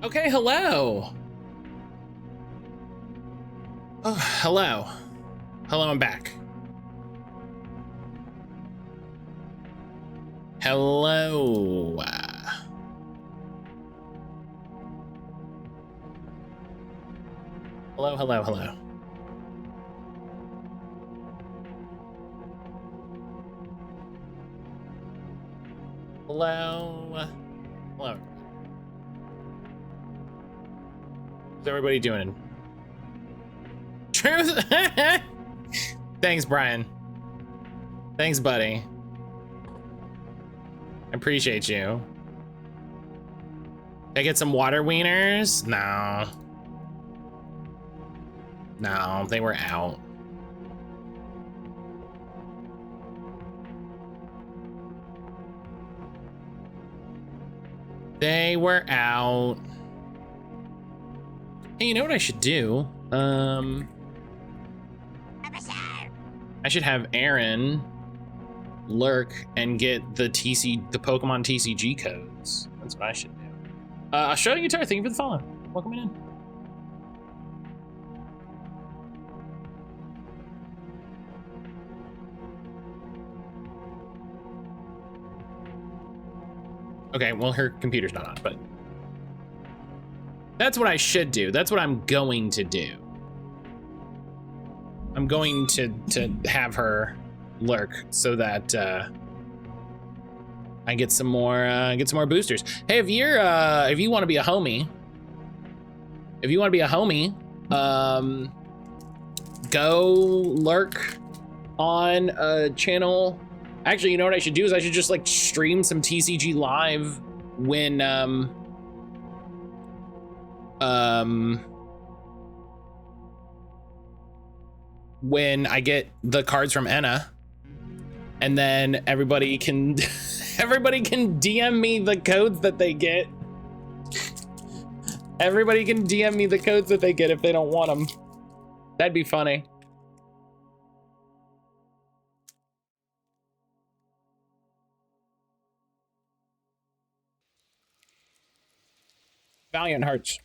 Okay, hello. Oh, hello. Hello, I'm back. Hello. Hello, hello, hello. Hello. Hello. How's everybody doing? Truth? Thanks, Brian. Thanks, buddy. I appreciate you. Can I get some water wieners? No. No, they were out. They were out. Hey, you know what I should do? I should have Aaron lurk and get the Pokemon TCG codes. That's what I should do. Australian Guitar, thank you for the follow. Welcome in. Okay, well, her computer's not on, but that's what I should do. That's what I'm going to do. I'm going to have her lurk so that I get some more boosters. Hey, if you want to be a homie, go lurk on a channel. Actually, you know what I should do is I should just like stream some TCG live when I get the cards from Enna, and then everybody can DM me the codes that they get. Everybody can DM me the codes that they get if they don't want them. That'd be funny. Valiant Hearts.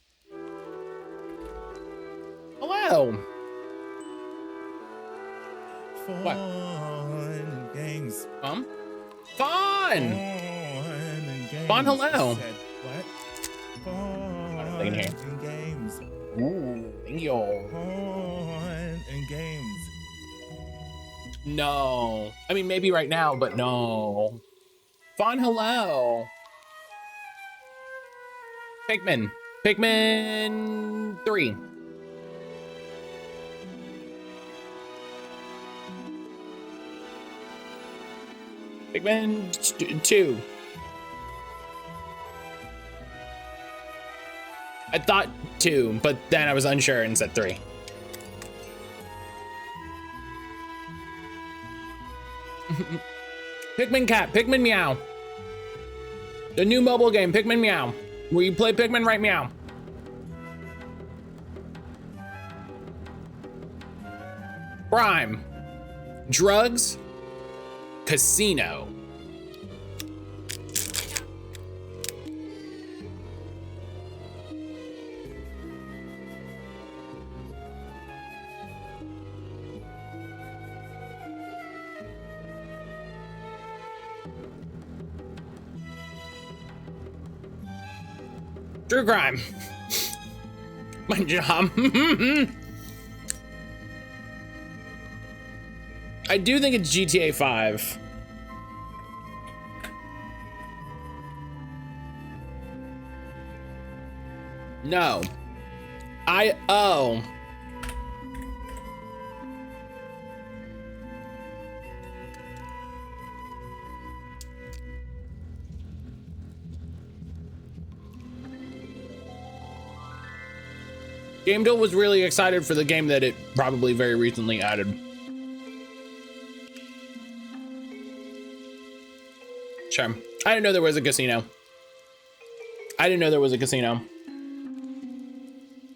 Hello. What? Fun games. Fun. Fun, hello. Said, what? Fun Thank you. and games. Ooh, thank you. Fun and games. No. I mean, maybe right now, but no. Fun, hello. Pikmin 3. Pikmin 2. I thought 2, but then I was unsure and said 3. Pikmin Cat, Pikmin Meow. The new mobile game, Pikmin Meow. Will you play Pikmin right meow? Prime. Drugs. Casino. True crime. My job. I do think it's GTA 5. No. Game Duel was really excited for the game that it probably very recently added. Sure. I didn't know there was a casino.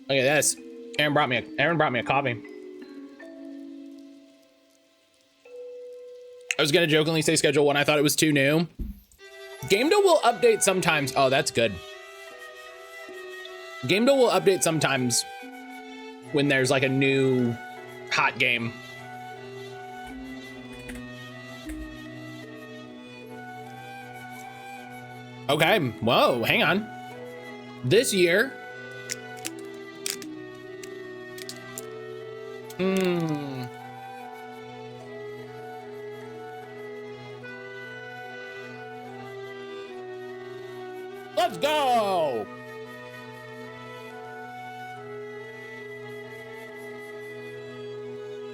Look at this. Aaron brought me a coffee. I was gonna jokingly say schedule 1. I thought it was too new. Game Duel will update sometimes. Oh, that's good. Game Duel will update sometimes when there's like a new hot game. Okay, whoa, hang on. This year, let's go.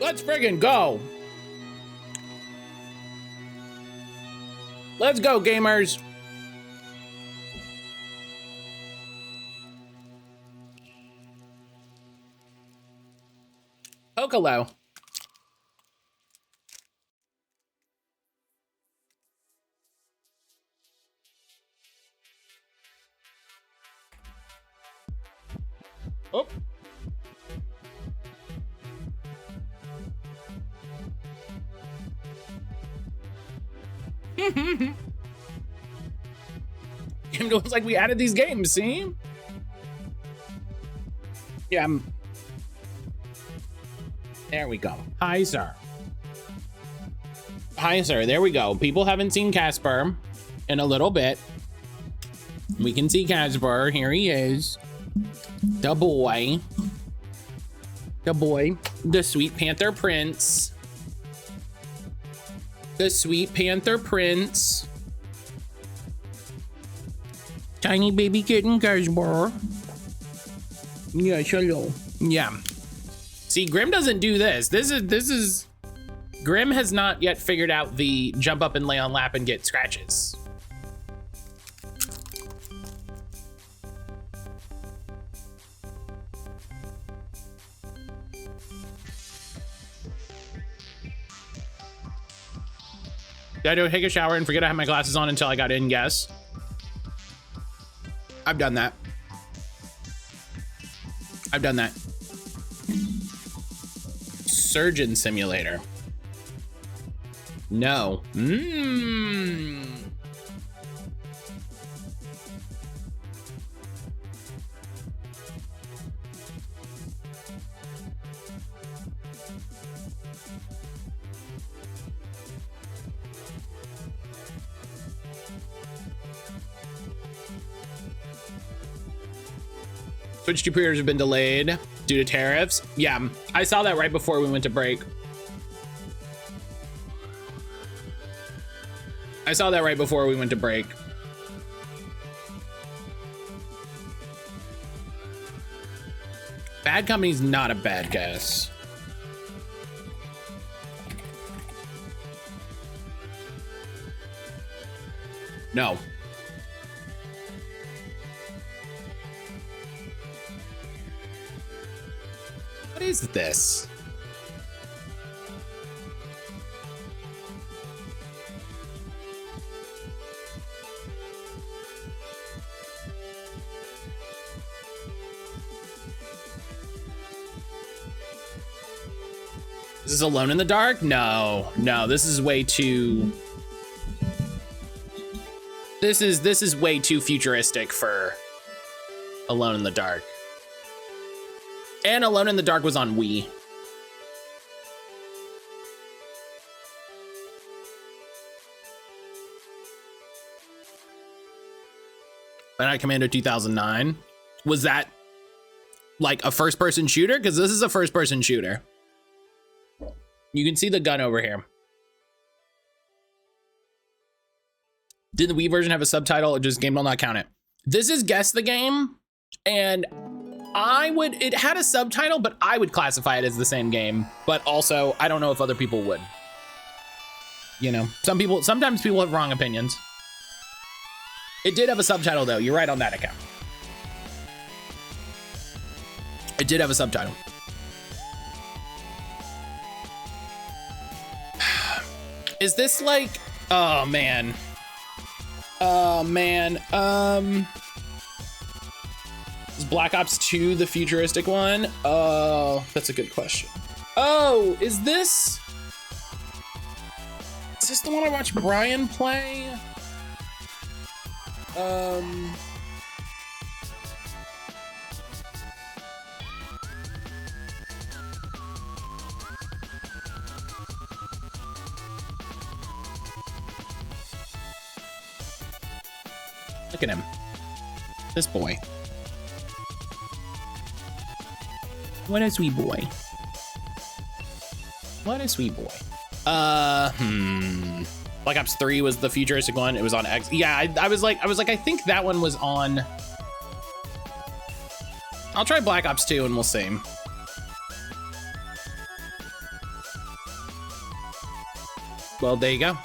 Let's friggin' go. Let's go, gamers. Pokolo. Oh. It was like we added these games, see? Yeah. There we go. Hi, sir. Hi, sir. There we go. People haven't seen Casper in a little bit. We can see Casper. Here he is. The boy. The boy. The Sweet Panther Prince. The Sweet Panther Prince. Tiny baby kitten Casper. Yeah, hello. Yeah. See, Grim doesn't do this. This is Grim has not yet figured out the jump up and lay on lap and get scratches. Did I do take a shower and forget I had my glasses on until I got in? Yes. I've done that. I've done that. Surgeon Simulator. No. Switch 2 pre-orders have been delayed due to tariffs. Yeah, I saw that right before we went to break. I saw that right before we went to break. Bad Company's not a bad guess. No. What is this? Is this Alone in the Dark? No, no, this is way too... This is way too futuristic for Alone in the Dark. And Alone in the Dark was on Wii. Midnight Commando 2009. Was that like a first-person shooter? Because this is a first-person shooter. You can see the gun over here. Did the Wii version have a subtitle or just game will not count it? This is Guess the Game, and it had a subtitle, but I would classify it as the same game. But also, I don't know if other people would. You know, sometimes people have wrong opinions. It did have a subtitle though. You're right on that account. It did have a subtitle. Is this like, oh man. Oh man. Is Black Ops 2 the futuristic one? Oh, that's a good question. Oh, is this the one I watched Brian play? Look at him. This boy. What a sweet boy. What a sweet boy. Black Ops 3 was the futuristic one. It was on X. Yeah, I was like, I think that one was on. I'll try Black Ops 2 and we'll see. Well, there you go.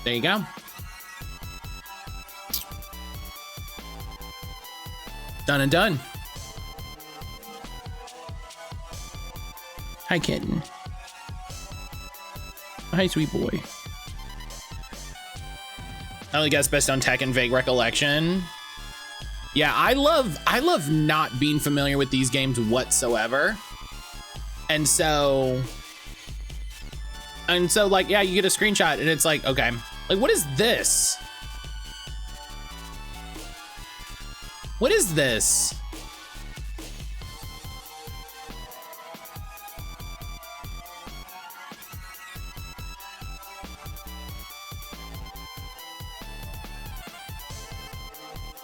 There you go. Done and done. Hi, kitten. Hi, sweet boy. I only guess best on tech and vague recollection. Yeah, I love not being familiar with these games whatsoever. And so like, yeah, you get a screenshot and it's like, okay, like, what is this? What is this?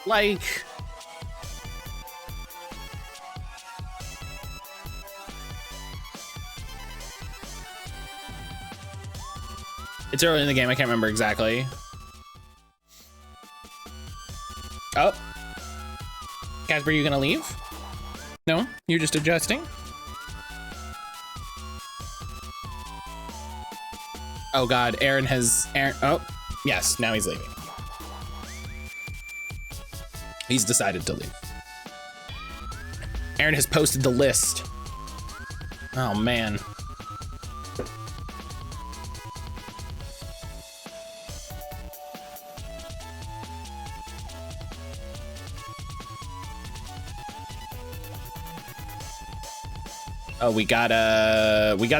Like, it's early in the game, I can't remember exactly. Oh. Casper, you gonna leave? No? You're just adjusting? Oh God, Aaron, oh, yes, now he's leaving. He's decided to leave. Aaron has posted the list. Oh man. Oh, we got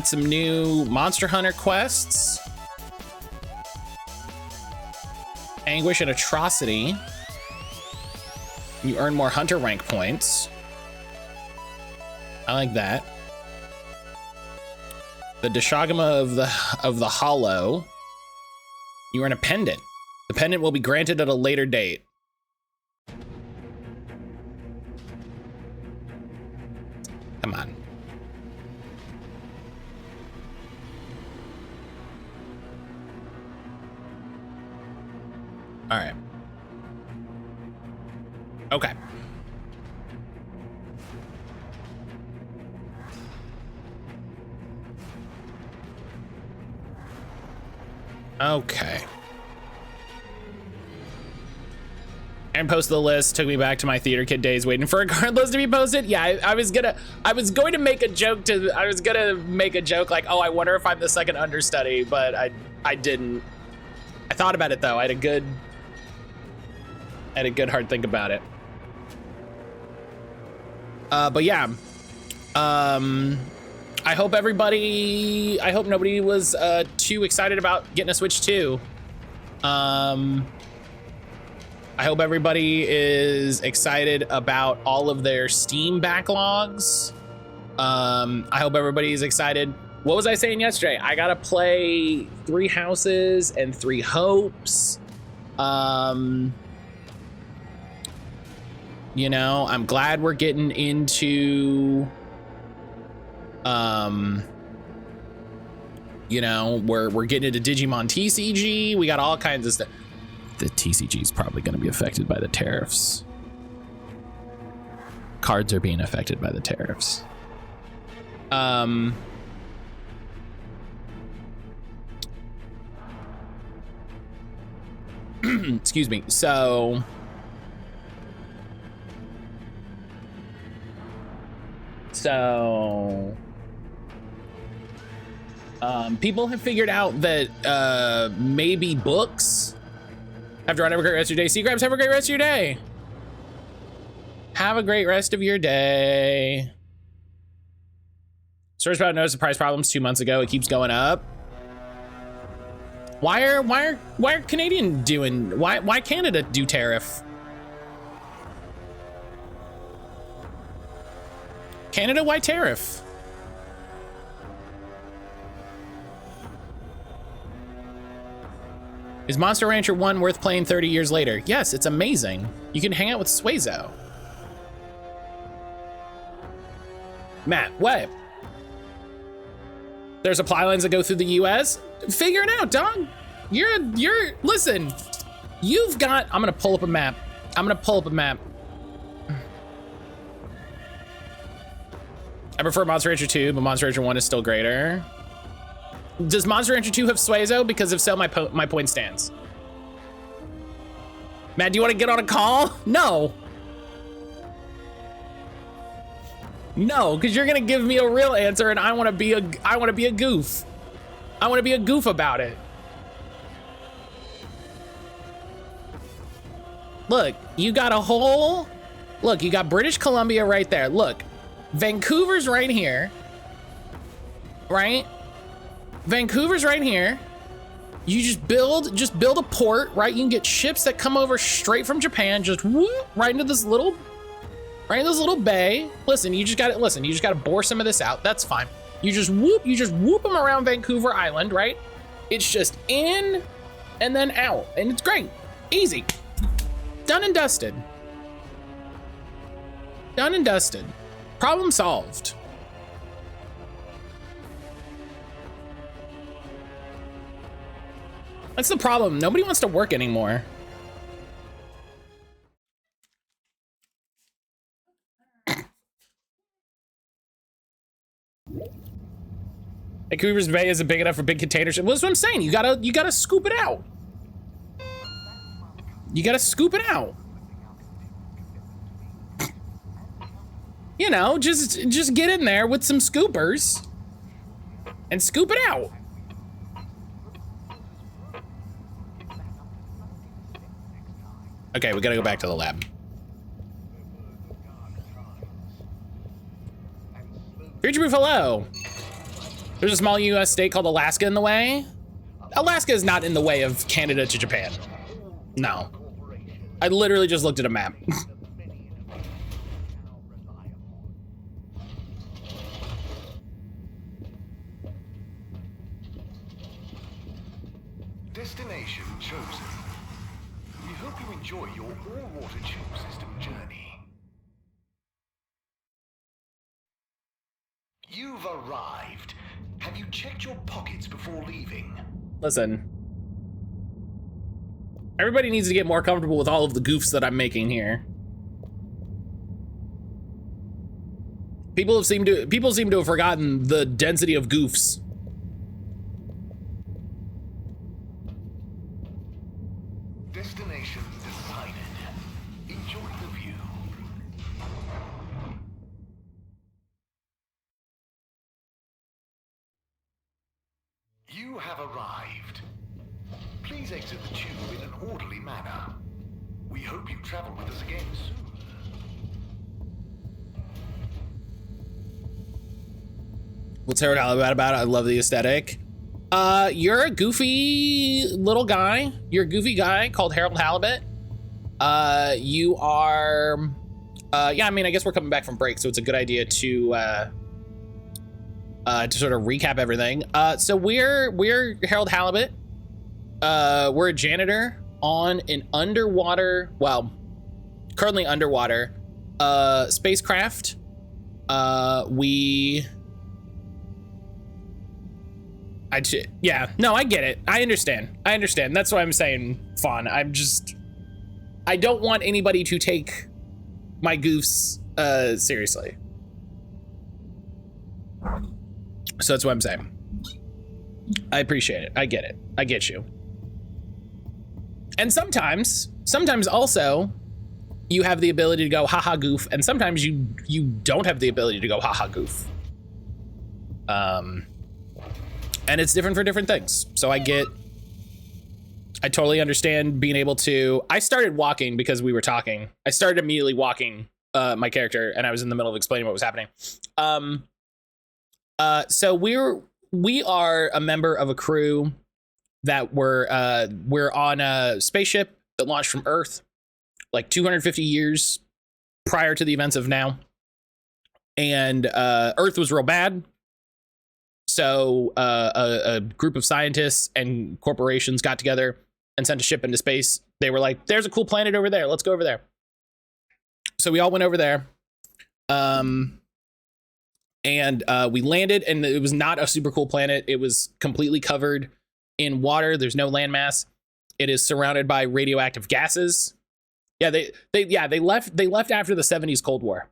some new Monster Hunter quests. Anguish and Atrocity. You earn more hunter rank points. I like that. The Deshagama of the Hollow. You earn a pendant. The pendant will be granted at a later date. Come on. All right. Okay. Okay. And post the list took me back to my theater kid days waiting for a card list to be posted. Yeah, I was going to make a joke like, oh, I wonder if I'm the second understudy, but I didn't. I thought about it though. I had a good hard think about it. But yeah, I hope nobody was too excited about getting a Switch 2. I hope everybody is excited about all of their Steam backlogs. I hope everybody's excited. What was I saying yesterday? I gotta play 3 Houses and 3 Hopes. You know, I'm glad we're getting into, you know, we're getting into Digimon TCG. We got all kinds of stuff. The TCG is probably going to be affected by the tariffs. Cards are being affected by the tariffs. Excuse me. So people have figured out that maybe books have to run. Have a great rest of your day. See you, Grabs. Have a great rest of your day. Have a great rest of your day. Source about noticed the price problems 2 months ago. It keeps going up. Why are Canadian doing? Why Canada do tariff? Canada, why tariff? Is Monster Rancher 1 worth playing 30 years later? Yes, it's amazing. You can hang out with Suezo. Matt, what? There's supply lines that go through the US? Figure it out, dog. Listen, you've got, I'm gonna pull up a map. I prefer Monster Rancher 2, but Monster Rancher 1 is still greater. Does Monster Rancher 2 have Suezo? Because if so, my point stands. Matt, do you want to get on a call? No. No, because you're gonna give me a real answer, and I want to be a goof. I want to be a goof about it. Look, you got a whole. Look, you got British Columbia right there. Look, Vancouver's right here. Right? Vancouver's right here. You just build a port, right? You can get ships that come over straight from Japan, just whoop, right into this little bay. Listen, you just gotta bore some of this out. That's fine. You just whoop them around Vancouver Island, right? It's just in and then out, and it's great. Easy. Done and dusted. Done and dusted. Problem solved. That's the problem. Nobody wants to work anymore. Vancouver's Bay isn't big enough for big containers. Well, that's what I'm saying. You gotta scoop it out. You gotta scoop it out. You know, just get in there with some scoopers and scoop it out. Okay, we gotta go back to the lab. Future Proof, hello. There's a small US state called Alaska in the way. Alaska is not in the way of Canada to Japan. No. I literally just looked at a map. Destination chosen. We hope you enjoy your all-water tube system journey. You've arrived. Have you checked your pockets before leaving? Listen. Everybody needs to get more comfortable with all of the goofs that I'm making here. People seem to have forgotten the density of goofs. Destination decided. Enjoy the view. You have arrived. Please exit the tube in an orderly manner. We hope you travel with us again soon. What's Harold Halibut about? I love the aesthetic. You're a goofy little guy. You're a goofy guy called Harold Halibut. You are, yeah, I mean, I guess we're coming back from break, so it's a good idea to sort of recap everything. So we're Harold Halibut. We're a janitor on an underwater, well, currently underwater, spacecraft. Yeah, no, I get it. I understand. That's why I'm saying fun. I don't want anybody to take my goofs seriously. So that's what I'm saying. I appreciate it. I get it. I get you. And sometimes also you have the ability to go haha goof, and sometimes you don't have the ability to go haha goof. And it's different for different things. So I totally understand being able to, I started walking because we were talking. I started immediately walking my character, and I was in the middle of explaining what was happening. So we are a member of a crew that we're on a spaceship that launched from Earth like 250 years prior to the events of now. And Earth was real bad. So a group of scientists and corporations got together and sent a ship into space, they were like, there's a cool planet over there. Let's go over there. So we all went over there. And we landed, and it was not a super cool planet. It was completely covered in water. There's no landmass. It is surrounded by radioactive gases. Yeah, they left after the 70s Cold War.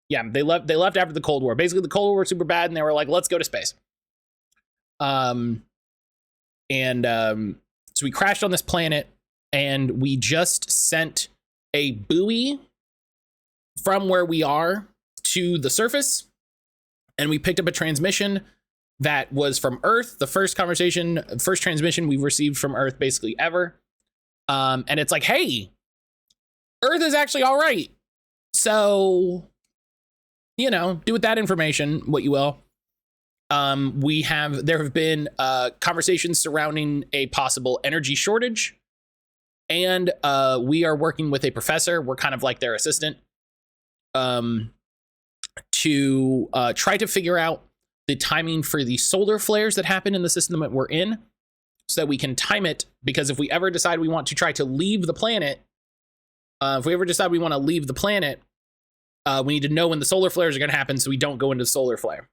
Yeah, they left after the Cold War. Basically, the Cold War was super bad, and they were like, let's go to space. So we crashed on this planet, and we just sent a buoy from where we are to the surface. And we picked up a transmission that was from Earth, the first transmission we've received from Earth basically ever. And it's like, hey, Earth is actually all right. So, you know, do with that information what you will. There have been conversations surrounding a possible energy shortage. And we are working with a professor. We're kind of like their assistant. To try to figure out the timing for the solar flares that happen in the system that we're in, so that we can time it. Because if we ever decide we want to try to leave the planet, we need to know when the solar flares are going to happen, so we don't go into solar flare.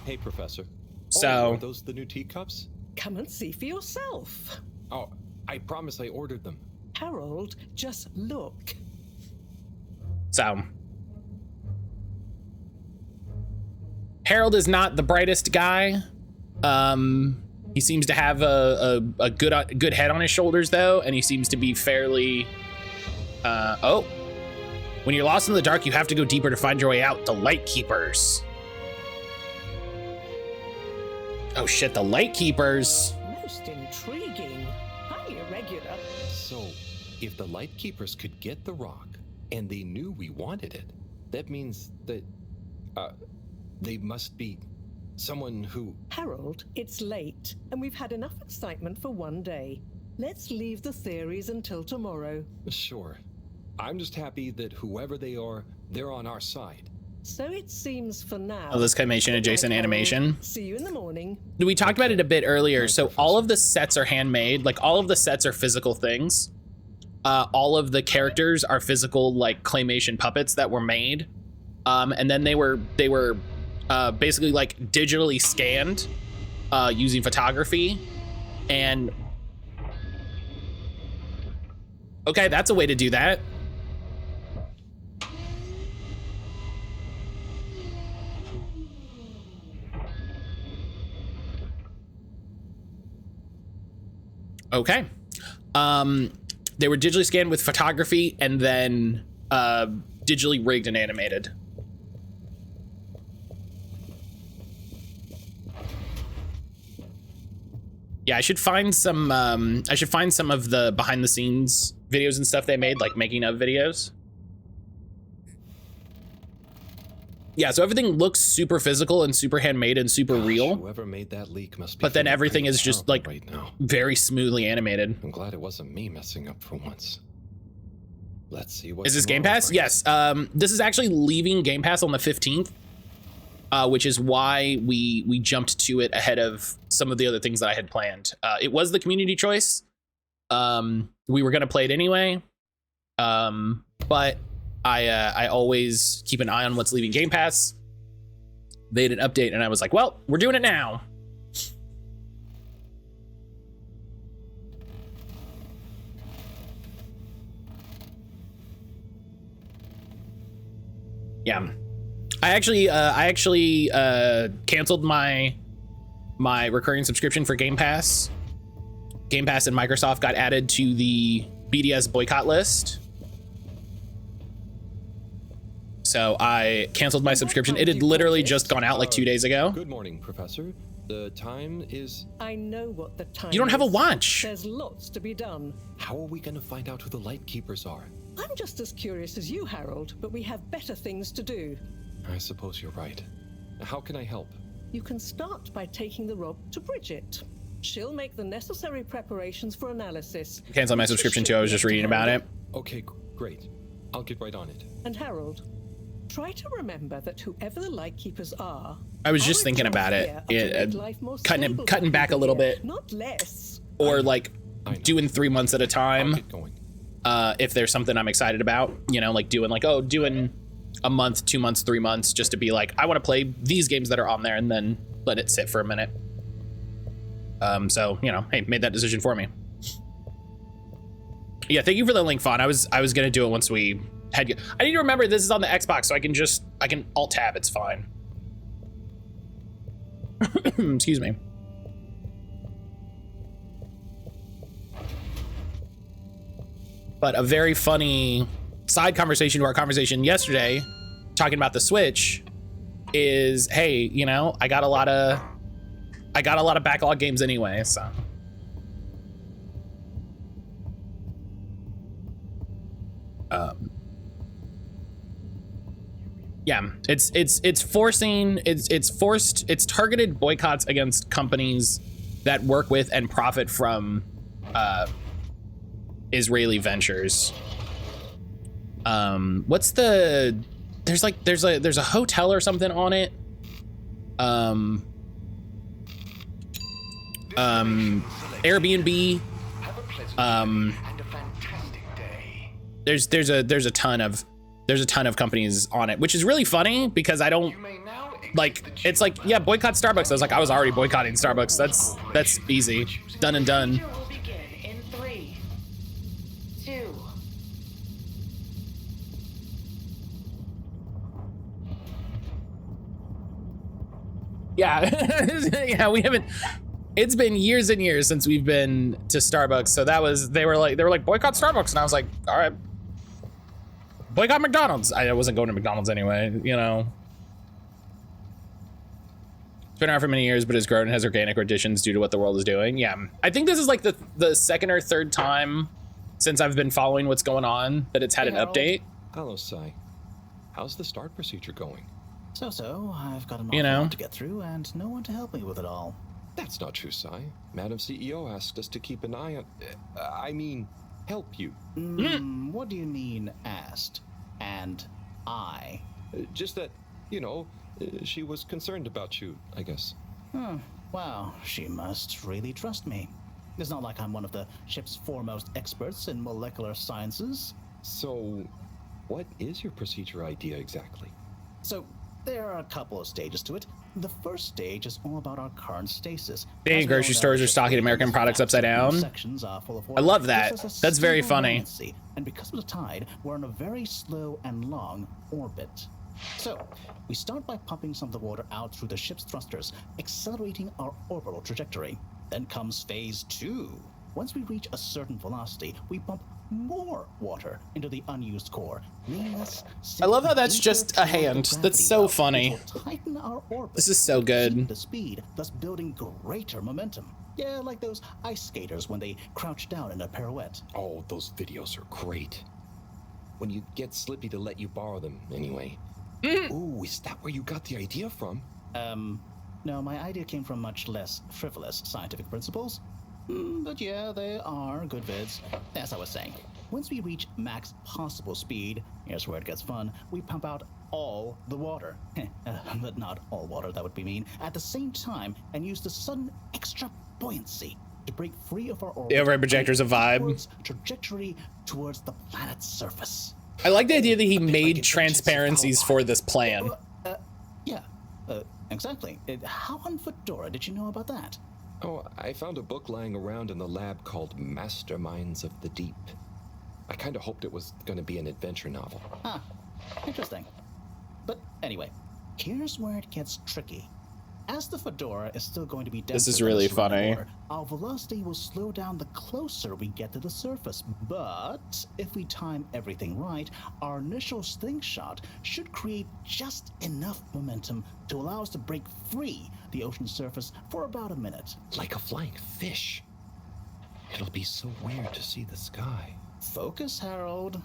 Hey, Professor. So are those the new teacups? Come and see for yourself. Oh, I promise I ordered them. Harold, just look. So Harold is not the brightest guy. He seems to have a good head on his shoulders, though, and he seems to be fairly. Oh, when you're lost in the dark, you have to go deeper to find your way out. The Light Keepers. Oh shit, the Light Keepers. Most intriguing. Highly irregular. So, if the Light Keepers could get the rock, and they knew we wanted it, that means that, they must be someone who... Harold, it's late, and we've had enough excitement for one day. Let's leave the theories until tomorrow. Sure. I'm just happy that whoever they are, they're on our side. So it seems for now. Oh, this animation adjacent animation. See you in the morning. We talked about it a bit earlier. So all of the sets are handmade. Like, all of the sets are physical things. All of the characters are physical, like, claymation puppets that were made. And then they were basically like digitally scanned using photography. And okay, that's a way to do that. Okay. They were digitally scanned with photography and then digitally rigged and animated. Yeah, I should find some of the behind the scenes videos and stuff they made, like making of videos. Yeah, so everything looks super physical and super handmade and super real. Whoever made that leak must be. But then everything is just like right now. very smoothly animated. I'm glad it wasn't me messing up for once. Let's see what. Is this Game Pass? Yes. This is actually leaving Game Pass on the 15th, which is why we jumped to it ahead of some of the other things that I had planned. It was the community choice. We were gonna play it anyway, but I always keep an eye on what's leaving Game Pass. They had an update, and I was like, well, we're doing it now. Yeah, I actually canceled my recurring subscription for Game Pass. Game Pass and Microsoft got added to the BDS boycott list. So I canceled my subscription. It had literally just gone out like 2 days ago. Good morning, Professor. The time is... I know what the time is. You don't have a watch. There's lots to be done. How are we going to find out who the Light Keepers are? I'm just as curious as you, Harold, but we have better things to do. I suppose you're right. How can I help? You can start by taking the rock to Bridget. She'll make the necessary preparations for analysis. Cancel my subscription too. I was just reading about it. Okay, great. I'll get right on it. And Harold, try to remember that whoever the Light Keepers are... I was just thinking about it. Cutting back a little bit. Not less. Or like I know. doing 3 months at a I'll time. get going. If there's something I'm excited about, you know, like doing a month, 2 months, 3 months, just to be like, I want to play these games that are on there and then let it sit for a minute. So, you know, hey, made that decision for me. Yeah, thank you for the link, Fawn. I was gonna do it once we had. I need to remember this is on the Xbox, so I can alt tab. It's fine. Excuse me. But a very funny side conversation to our conversation yesterday, talking about the Switch, is, hey, you know, I got a lot of backlog games anyway, so. Yeah, it's targeted boycotts against companies that work with and profit from Israeli ventures. What's the, there's a hotel or something on it. Airbnb. Have a pleasant and a fantastic day. There's a ton of companies on it, which is really funny because I don't You may now exit like, the it's like, yeah, boycott Starbucks. I was like, I was already boycotting Starbucks. That's easy. Done and done. Procedure will begin in 3, 2. Yeah. Yeah, we haven't, it's been years and years since we've been to Starbucks. So they were like boycott Starbucks. And I was like, all right, boycott McDonald's. I wasn't going to McDonald's anyway, you know. It's been around for many years, but has grown and has organic additions due to what the world is doing. Yeah, I think this is like the second or third time since I've been following what's going on that it's had an update. Hello, Sai. How's the start procedure going? So, I've got an You awful know. lot to get through and no one to help me with it all. That's not true, Sai. Madam CEO asked us to keep an eye on... I mean, help you. What do you mean, asked? And I? Just that, you know, she was concerned about you, I guess. Wow, she must really trust me. It's not like I'm one of the ship's foremost experts in molecular sciences. So, what is your procedure idea exactly? So, there are a couple of stages to it. The first stage is all about our current stasis. Dang, As we grocery all know, stores are ship's stocking American vehicles, products upside flaps, and down. sections are full of I water. love that. This is a That's very stable funny. buoyancy, and because of the tide, we're in a very slow and long orbit. So, we start by pumping some of the water out through the ship's thrusters, accelerating our orbital trajectory. Then comes phase 2. Once we reach a certain velocity, we pump more water into the unused core, leaving us I love how that's just a hand. That's so funny. which will tighten our orbit. This is so and good. keep the speed, thus building greater momentum. Yeah, like those ice skaters when they crouch down in a pirouette. Oh, those videos are great. When you get Slippy to let you borrow them, anyway. Ooh, is that where you got the idea from? No, my idea came from much less frivolous scientific principles. But yeah, they are good vids. As I was saying, once we reach max possible speed, here's where it gets fun, we pump out all the water. But not all water, that would be mean. At the same time, and use the sudden extra buoyancy to break free of our orbit. The overhead projector's a vibe. towards trajectory towards the planet's surface. I like the idea that he A bit like made Adventures of transparencies Halibut. for this plan. Yeah, exactly. How on Fedora did you know about that? Oh, I found a book lying around in the lab called Masterminds of the Deep. I kind of hoped it was going to be an adventure novel. Interesting. But anyway, here's where it gets tricky. As the Fedora is still going to be This is denser than really the surrounding funny. water, our velocity will slow down the closer we get to the surface. But if we time everything right, our initial slingshot should create just enough momentum to allow us to break free the ocean surface for about a minute. Like a flying fish. It'll be so weird to see the sky. Focus, Harold.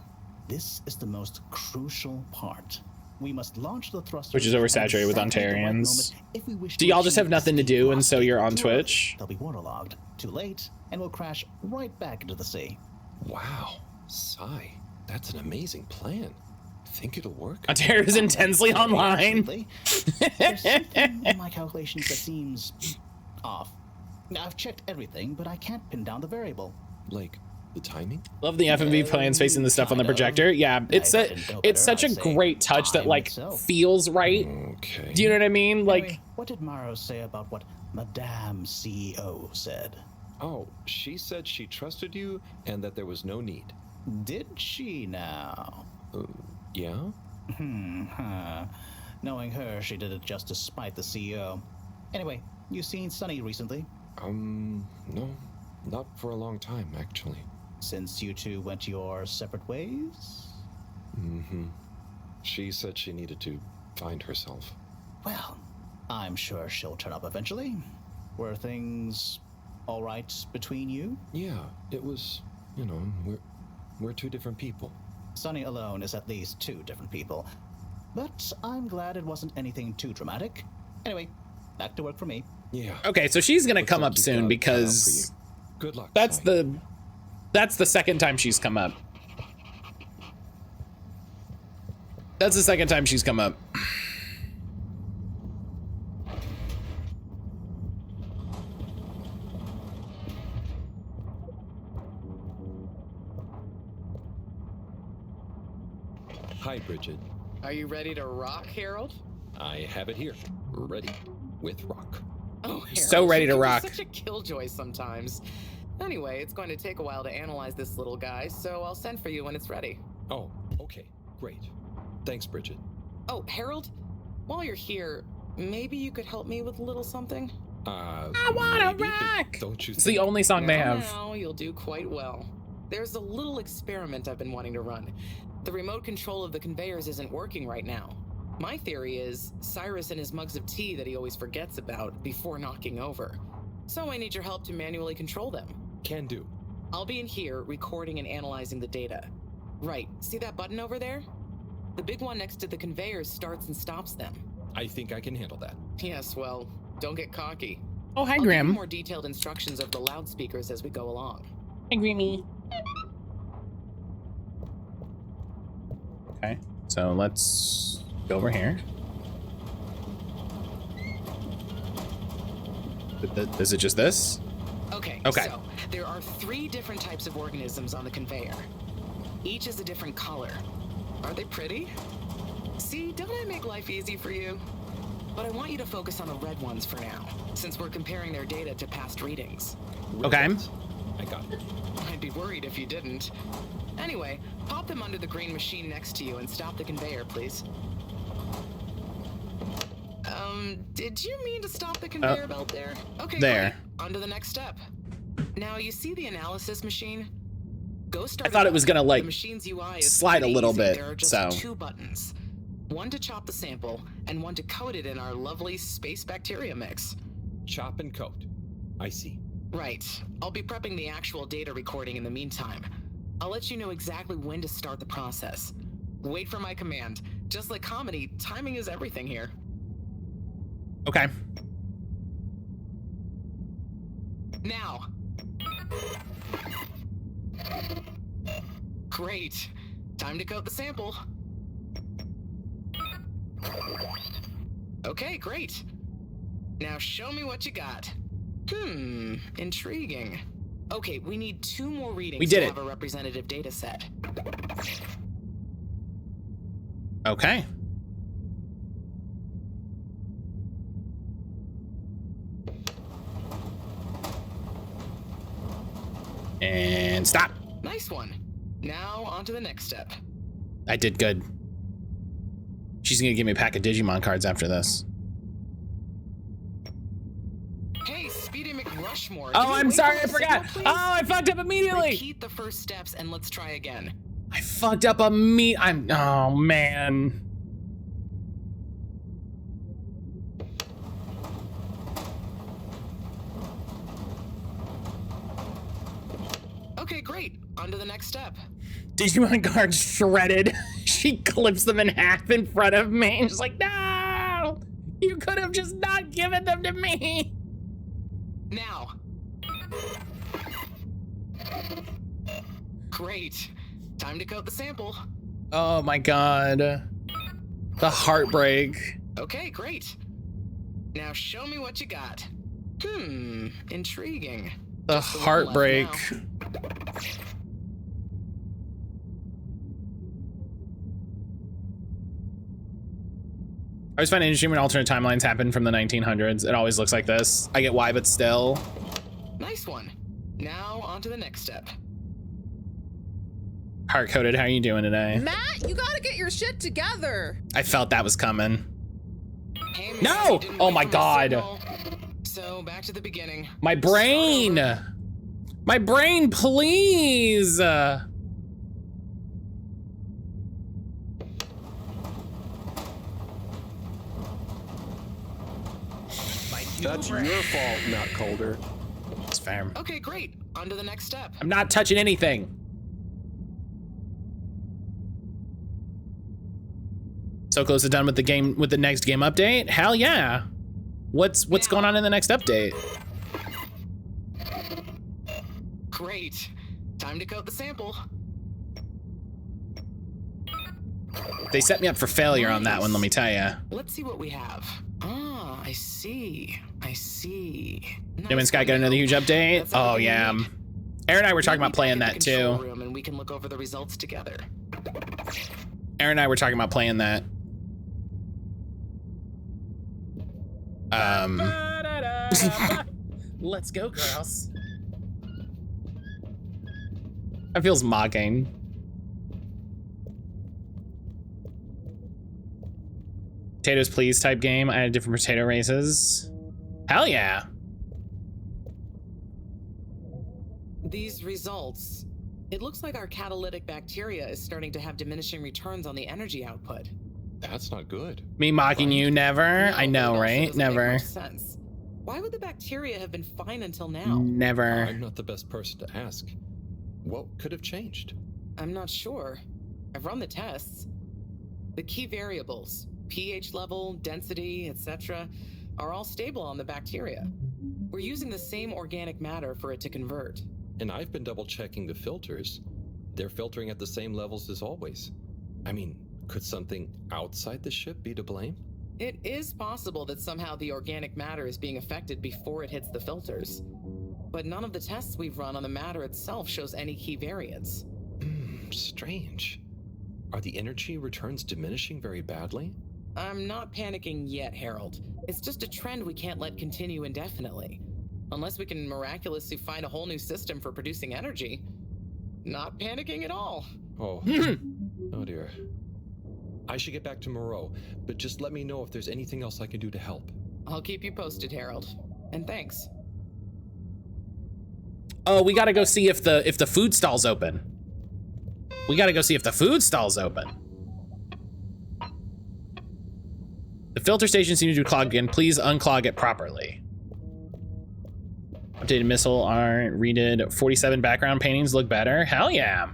This is the most crucial part. We must launch the thrusters, Which is oversaturated at with exactly the right Ontarians. moment if we wish Do to y'all just have achieve nothing to escape do and so velocity. you're on Too early, Twitch? They'll be waterlogged. Too late, and we'll crash right back into the sea. Wow, Sai, that's an amazing plan. Think it'll work? Ontario is intensely online. Absolutely. There's something in my calculations that seems off. Now, I've checked everything, but I can't pin down the variable. Like the timing? Love the FMV plans facing the stuff on the projector. Yeah, it's such a great touch that like feels right. Okay. Do you know what I mean? Like, Anyway, what did Maro say about what Madame CEO said? Oh, she said she trusted you and that there was no need. Did she now? Yeah? Knowing her, she did it just to spite the CEO. Anyway, you seen Sunny recently? No, not for a long time, actually. Since you two went your separate ways? She said she needed to find herself. Well, I'm sure she'll turn up eventually. Were things all right between you? Yeah, it was, we're two different people. Sunny alone is at least two different people. But I'm glad it wasn't anything too dramatic. Anyway, back to work for me. Yeah. okay, so she's gonna Looks come like up you've soon got it planned out for because you. Good luck. that's Sai. the second time she's come up. That's the second time she's come up. Hi, Bridget. Are you ready to rock, Harold? I have it here, ready, with rock. Oh, Harold, So ready to you're rock. Such a killjoy sometimes. Anyway, it's going to take a while to analyze this little guy, so I'll send for you when it's ready. Oh, okay, great. Thanks, Bridget. Oh, Harold, while you're here, maybe you could help me with a little something? I wanna maybe, but rock. Don't you It's the think? only song they have. Now you'll do quite well. There's a little experiment I've been wanting to run. The remote control of the conveyors isn't working right now. My theory is Cyrus and his mugs of tea that he always forgets about before knocking over. So I need your help to manually control them. Can do. I'll be in here recording and analyzing the data. Right, see that button over there? The big one next to the conveyors starts and stops them. I think I can handle that. Yes, well, don't get cocky. Oh, hi, I'll give you Grim. more detailed instructions of the loudspeakers as we go along. Hi, Grimmy. Okay, so let's go over here. Is it just this? Okay, Okay. so there are 3 different types of organisms on the conveyor. Each is a different color. Are they pretty? See, don't I make life easy for you? But I want you to focus on the red ones for now, since we're comparing their data to past readings. Okay. I got it. I'd be worried if you didn't. Anyway, pop them under the green machine next to you and stop the conveyor, please. Did you mean to stop the conveyor belt there? Okay, there. great. On to the next step. Now, you see the analysis machine? Go start I thought it was gonna, up. like, The machine's UI is slide a pretty little easy. bit, There are just so. 2 buttons. One to chop the sample, and one to coat it in our lovely space bacteria mix. Chop and coat. I see. Right. I'll be prepping the actual data recording in the meantime. I'll let you know exactly when to start the process. Wait for my command. Just like comedy, timing is everything here. Okay. Now. Great. Time to coat the sample. Okay, great. Now show me what you got. Intriguing. Okay, we need 2 more readings We did to it. have a representative data set. Okay. And stop. Nice one. Now on to the next step. I did good. She's gonna give me a pack of Digimon cards after this. Hey, Speedy McRushmore. Oh, can you I'm wait sorry, for I a forgot. signal, please? Oh, I fucked up immediately. Repeat the first steps and let's try again. I fucked up oh man. Okay, great. On to the next step. Digimon cards shredded. She clips them in half in front of me. And she's like, no, you could have just not given them to me. Now. Great. Time to coat the sample. Oh my God. The heartbreak. Okay, great. Now show me what you got. Intriguing. The Just the one left heartbreak. now. I always find it interesting when alternate timelines happen from the 1900s. It always looks like this. I get why, but still. Nice one. Now on to the next step. Hard-coded, how are you doing today? Matt, you gotta get your shit together. I felt that was coming. Hey, Matt, No! you didn't Oh wait my for God. signal. So back to the beginning. My brain! My brain, please! That's your fault, mattcaulder. It's fair. Okay, great. On to the next step. I'm not touching anything. So close to done with the game, with the next game update? Hell yeah. What's going on in the next update? Great. Time to coat the sample. They set me up for failure on that one, let me tell you. Let's see what we have. Ah, I see. I see. No Man's Sky got another huge update? That's Oh everything we yeah. need. Aaron and I were talking Meet about me playing back in that the control too. room and we can look over the results together. Aaron and I were talking about playing that. Let's go, girls. That feels mocking. Potatoes please type game. I had different potato races. Hell yeah. These results. It looks like our catalytic bacteria is starting to have diminishing returns on the energy output. That's not good. Me mocking you, never. No, I but know, it also right? doesn't make Never. much sense. Why would the bacteria have been fine until now? Never. I'm not the best person to ask. What could have changed? I'm not sure. I've run the tests. The key variables, pH level, density, etc., are all stable on the bacteria. We're using the same organic matter for it to convert. And I've been double checking the filters. They're filtering at the same levels as always. I mean, could something outside the ship be to blame? It is possible that somehow the organic matter is being affected before it hits the filters. But none of the tests we've run on the matter itself shows any key variants. Strange. Are the energy returns diminishing very badly? I'm not panicking yet, Harold. It's just a trend we can't let continue indefinitely. Unless we can miraculously find a whole new system for producing energy. Not panicking at all. Oh. Oh dear. I should get back to Moreau, but just let me know if there's anything else I can do to help. I'll keep you posted, Harold. And thanks. Oh, we gotta go see if the food stall's open. We gotta go see if the food stall's open. The filter station seems to be clogged again. Please unclog it properly. Updated missile aren't redid. 47 background paintings look better. Hell yeah.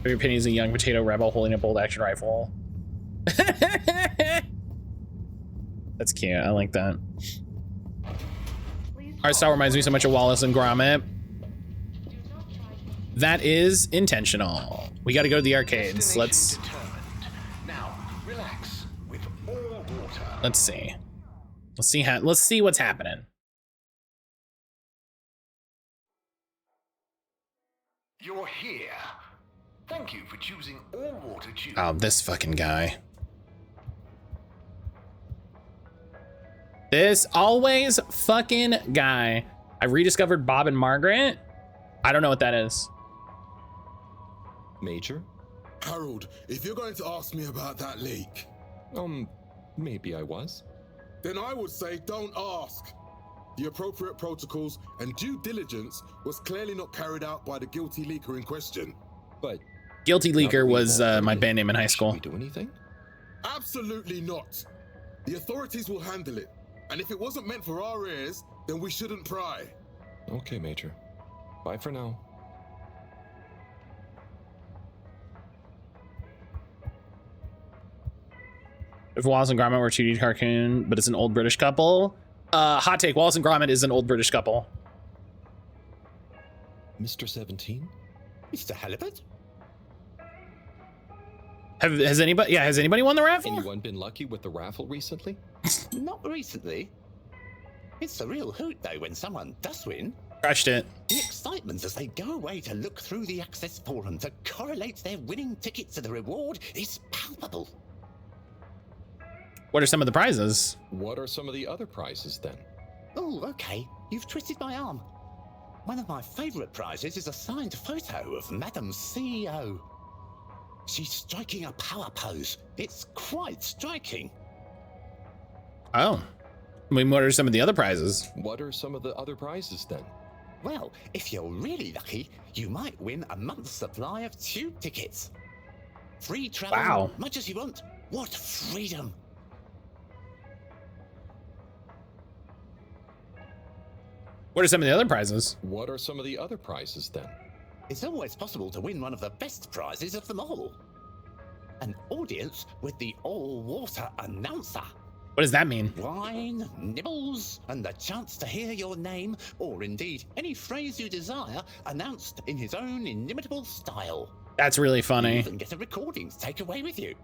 Favorite painting is a young potato rebel holding a bolt action rifle. That's cute. I like that. Art style reminds me so much of Wallace and Gromit. That is intentional. We got to go to the arcades. Let's. Now, relax with all water. Let's see. Let's see what's happening. You're here. Thank you for choosing all water tube. Oh, this fucking guy. This always fucking guy. I rediscovered Bob and Margaret. I don't know what that is. Major? Harold, if you're going to ask me about that leak, Maybe I was. then I would say don't ask. The appropriate protocols and due diligence was clearly not carried out by the guilty leaker in question. But Guilty now that Leaker we've was all my heard band name in high should school. we do anything? Absolutely not. The authorities will handle it. And if it wasn't meant for our ears, then we shouldn't pry. Okay, Major. Bye for now. If Wallace and Gromit were a 2D cartoon, but it's an old British couple. Hot take, Wallace and Gromit is an old British couple. Mr. 17? Mr. Halibut? Has anybody won the raffle? Anyone been lucky with the raffle recently? Not recently. It's a real hoot, though, when someone does win. Crushed it. The excitement as they go away to look through the access forum to correlate their winning tickets to the reward is palpable. What are some of the prizes? What are some of the other prizes then? Oh, okay. You've twisted my arm. One of my favorite prizes is a signed photo of Madam CEO. She's striking a power pose. It's quite striking. Oh. I mean, what are some of the other prizes? What are some of the other prizes then? Well, if you're really lucky, you might win a month's supply of tube tickets. Free travel, Wow. much as you want. What freedom! What are some of the other prizes? What are some of the other prizes then? It's always possible to win one of the best prizes of them all. An audience with the all-water announcer. What does that mean? Wine, nibbles, and the chance to hear your name, or indeed any phrase you desire, announced in his own inimitable style. That's really You funny. even get a recording to take away with you.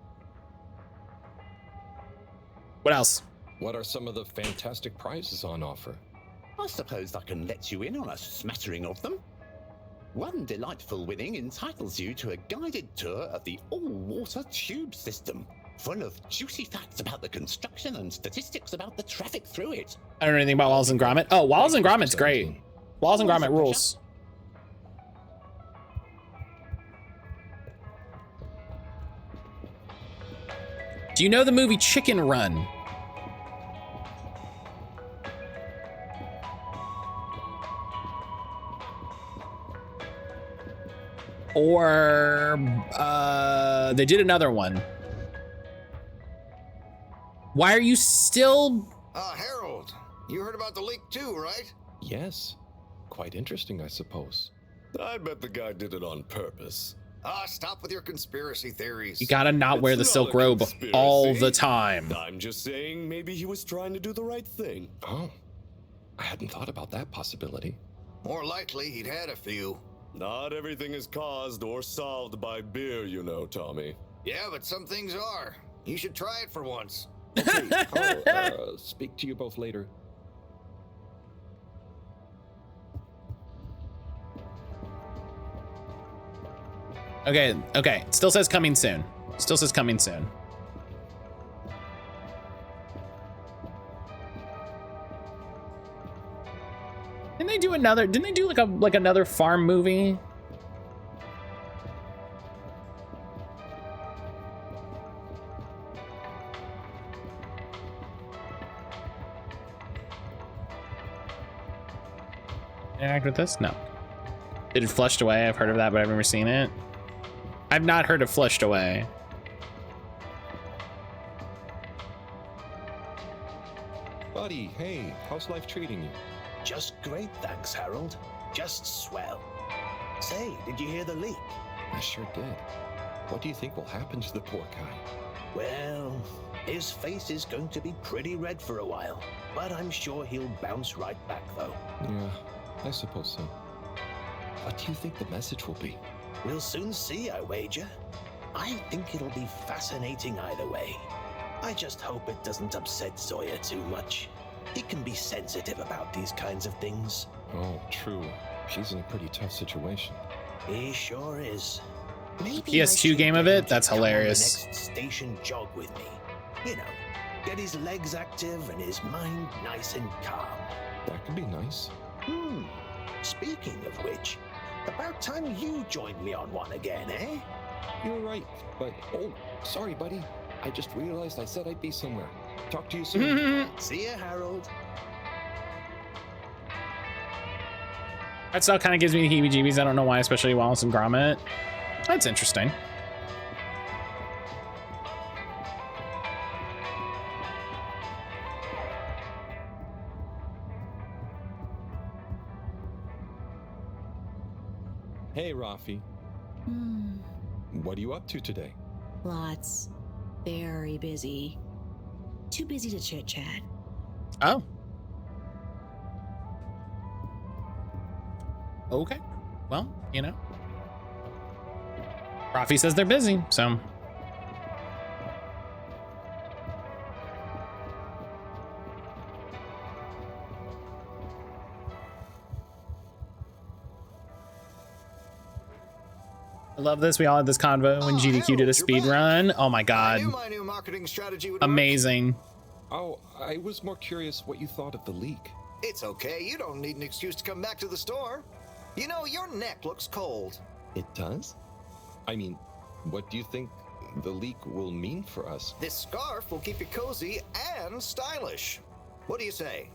What else? What are some of the fantastic prizes on offer? I suppose I can let you in on a smattering of them. One delightful winning entitles you to a guided tour of the all-water tube system, full of juicy facts about the construction and statistics about the traffic through it. I don't know anything about Wallace and Gromit. Oh, Wallace and Gromit's great. Wallace and Gromit rules. Do you know the movie Chicken Run? Or they did another one. Why are you still? Harold, you heard about the leak too, right? Yes. Quite interesting, I suppose. I bet the guy did it on purpose. Stop with your conspiracy theories. You gotta not wear the It's silk not a robe conspiracy. all the time. I'm just saying maybe he was trying to do the right thing. Oh, I hadn't thought about that possibility. More likely, he'd had a few. Not everything is caused or solved by beer, you know, Tommy. Yeah, but some things are. You should try it for once. Okay, I'll speak to you both later. Okay, okay. Still says coming soon. Still says coming soon. Didn't they do another? Didn't they do like another farm movie? Interact with this? No. Did it Flushed Away? I've heard of that, but I've never seen it. I've not heard of Flushed Away. Buddy, hey, how's life treating you? Just great, thanks, Harold. Just swell. Say, did you hear the leak? I sure did. What do you think will happen to the poor guy? Well, his face is going to be pretty red for a while, but I'm sure he'll bounce right back, though. Yeah, I suppose so. What do you think the message will be? We'll soon see, I wager. I think it'll be fascinating either way. I just hope it doesn't upset Sawyer too much. He can be sensitive about these kinds of things. Oh, true. She's in a pretty tough situation. He sure is. Maybe PS2 game of it? That's hilarious. The next station jog with me. You know, get his legs active and his mind nice and calm. That could be nice. Speaking of which, about time you joined me on one again, eh? You're right, but oh, sorry, buddy. I just realized I said I'd be somewhere. Talk to you soon. See ya, Harold. That still kind of gives me the heebie-jeebies. I don't know why, especially Wallace and Gromit. That's interesting. Hey, Rafi. What are you up to today? Lots. Very busy. Too busy to chit-chat. Oh. Okay. Well, you know. Rafi says they're busy, so. I love this. We all had this convo when GDQ did a speed run. Oh my god. My new marketing strategy would Amazing. Oh, I was more curious what you thought of the leak. It's okay. You don't need an excuse to come back to the store. You know, your neck looks cold. It does? I mean, what do you think the leak will mean for us? This scarf will keep you cozy and stylish. What do you say?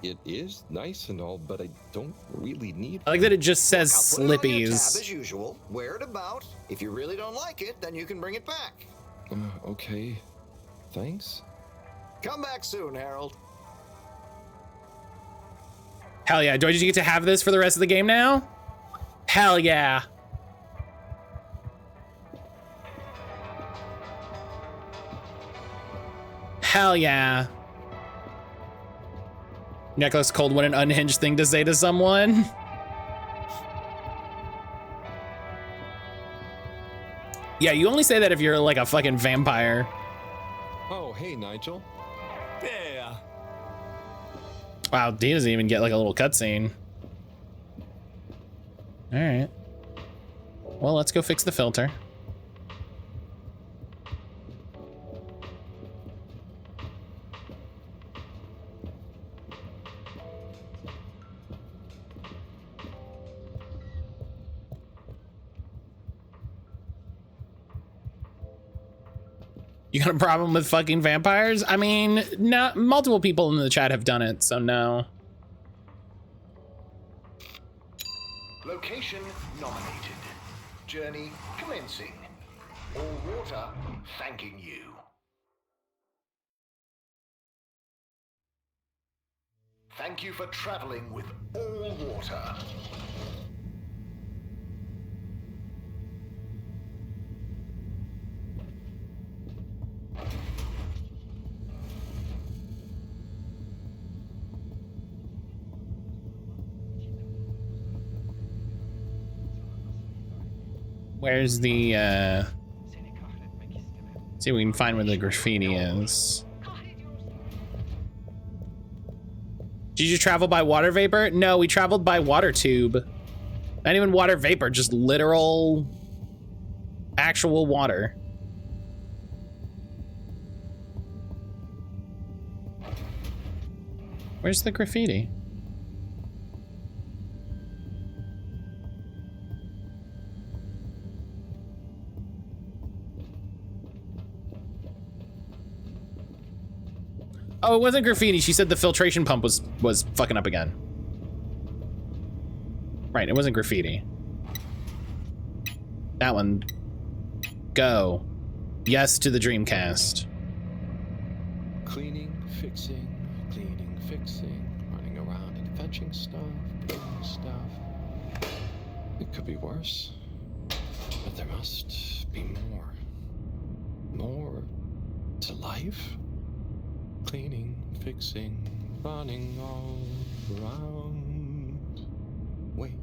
It is nice and all, but I don't really need. I like that it just says I'll put it on your tab slippies. as usual. Wear it about. If you really don't like it, then you can bring it back. Okay. Thanks. Come back soon, Harold. Hell yeah. Do I just get to have this for the rest of the game now? Hell yeah. Hell yeah. Necklace cold, what an unhinged thing to say to someone. Yeah, you only say that if you're like a fucking vampire. Oh, hey, Nigel. Yeah. Wow, he doesn't even get like a little cutscene. All right. Well, let's go fix the filter. You got a problem with fucking vampires? I mean, not multiple people in the chat have done it, so no. Location nominated. Journey commencing. All water thanking you. Thank you for traveling with all water. Where's the, see if we can find where the graffiti is. Did you travel by water vapor? No, we traveled by water tube. Not even water vapor, just literal, actual water. Where's the graffiti? Oh, it wasn't graffiti. She said the filtration pump was fucking up again. Right, it wasn't graffiti. That one. Go. Yes to the Dreamcast. Cleaning, fixing, running around and fetching stuff, building stuff. It could be worse, but there must be more. More to life. Cleaning, fixing, running all around. Wait,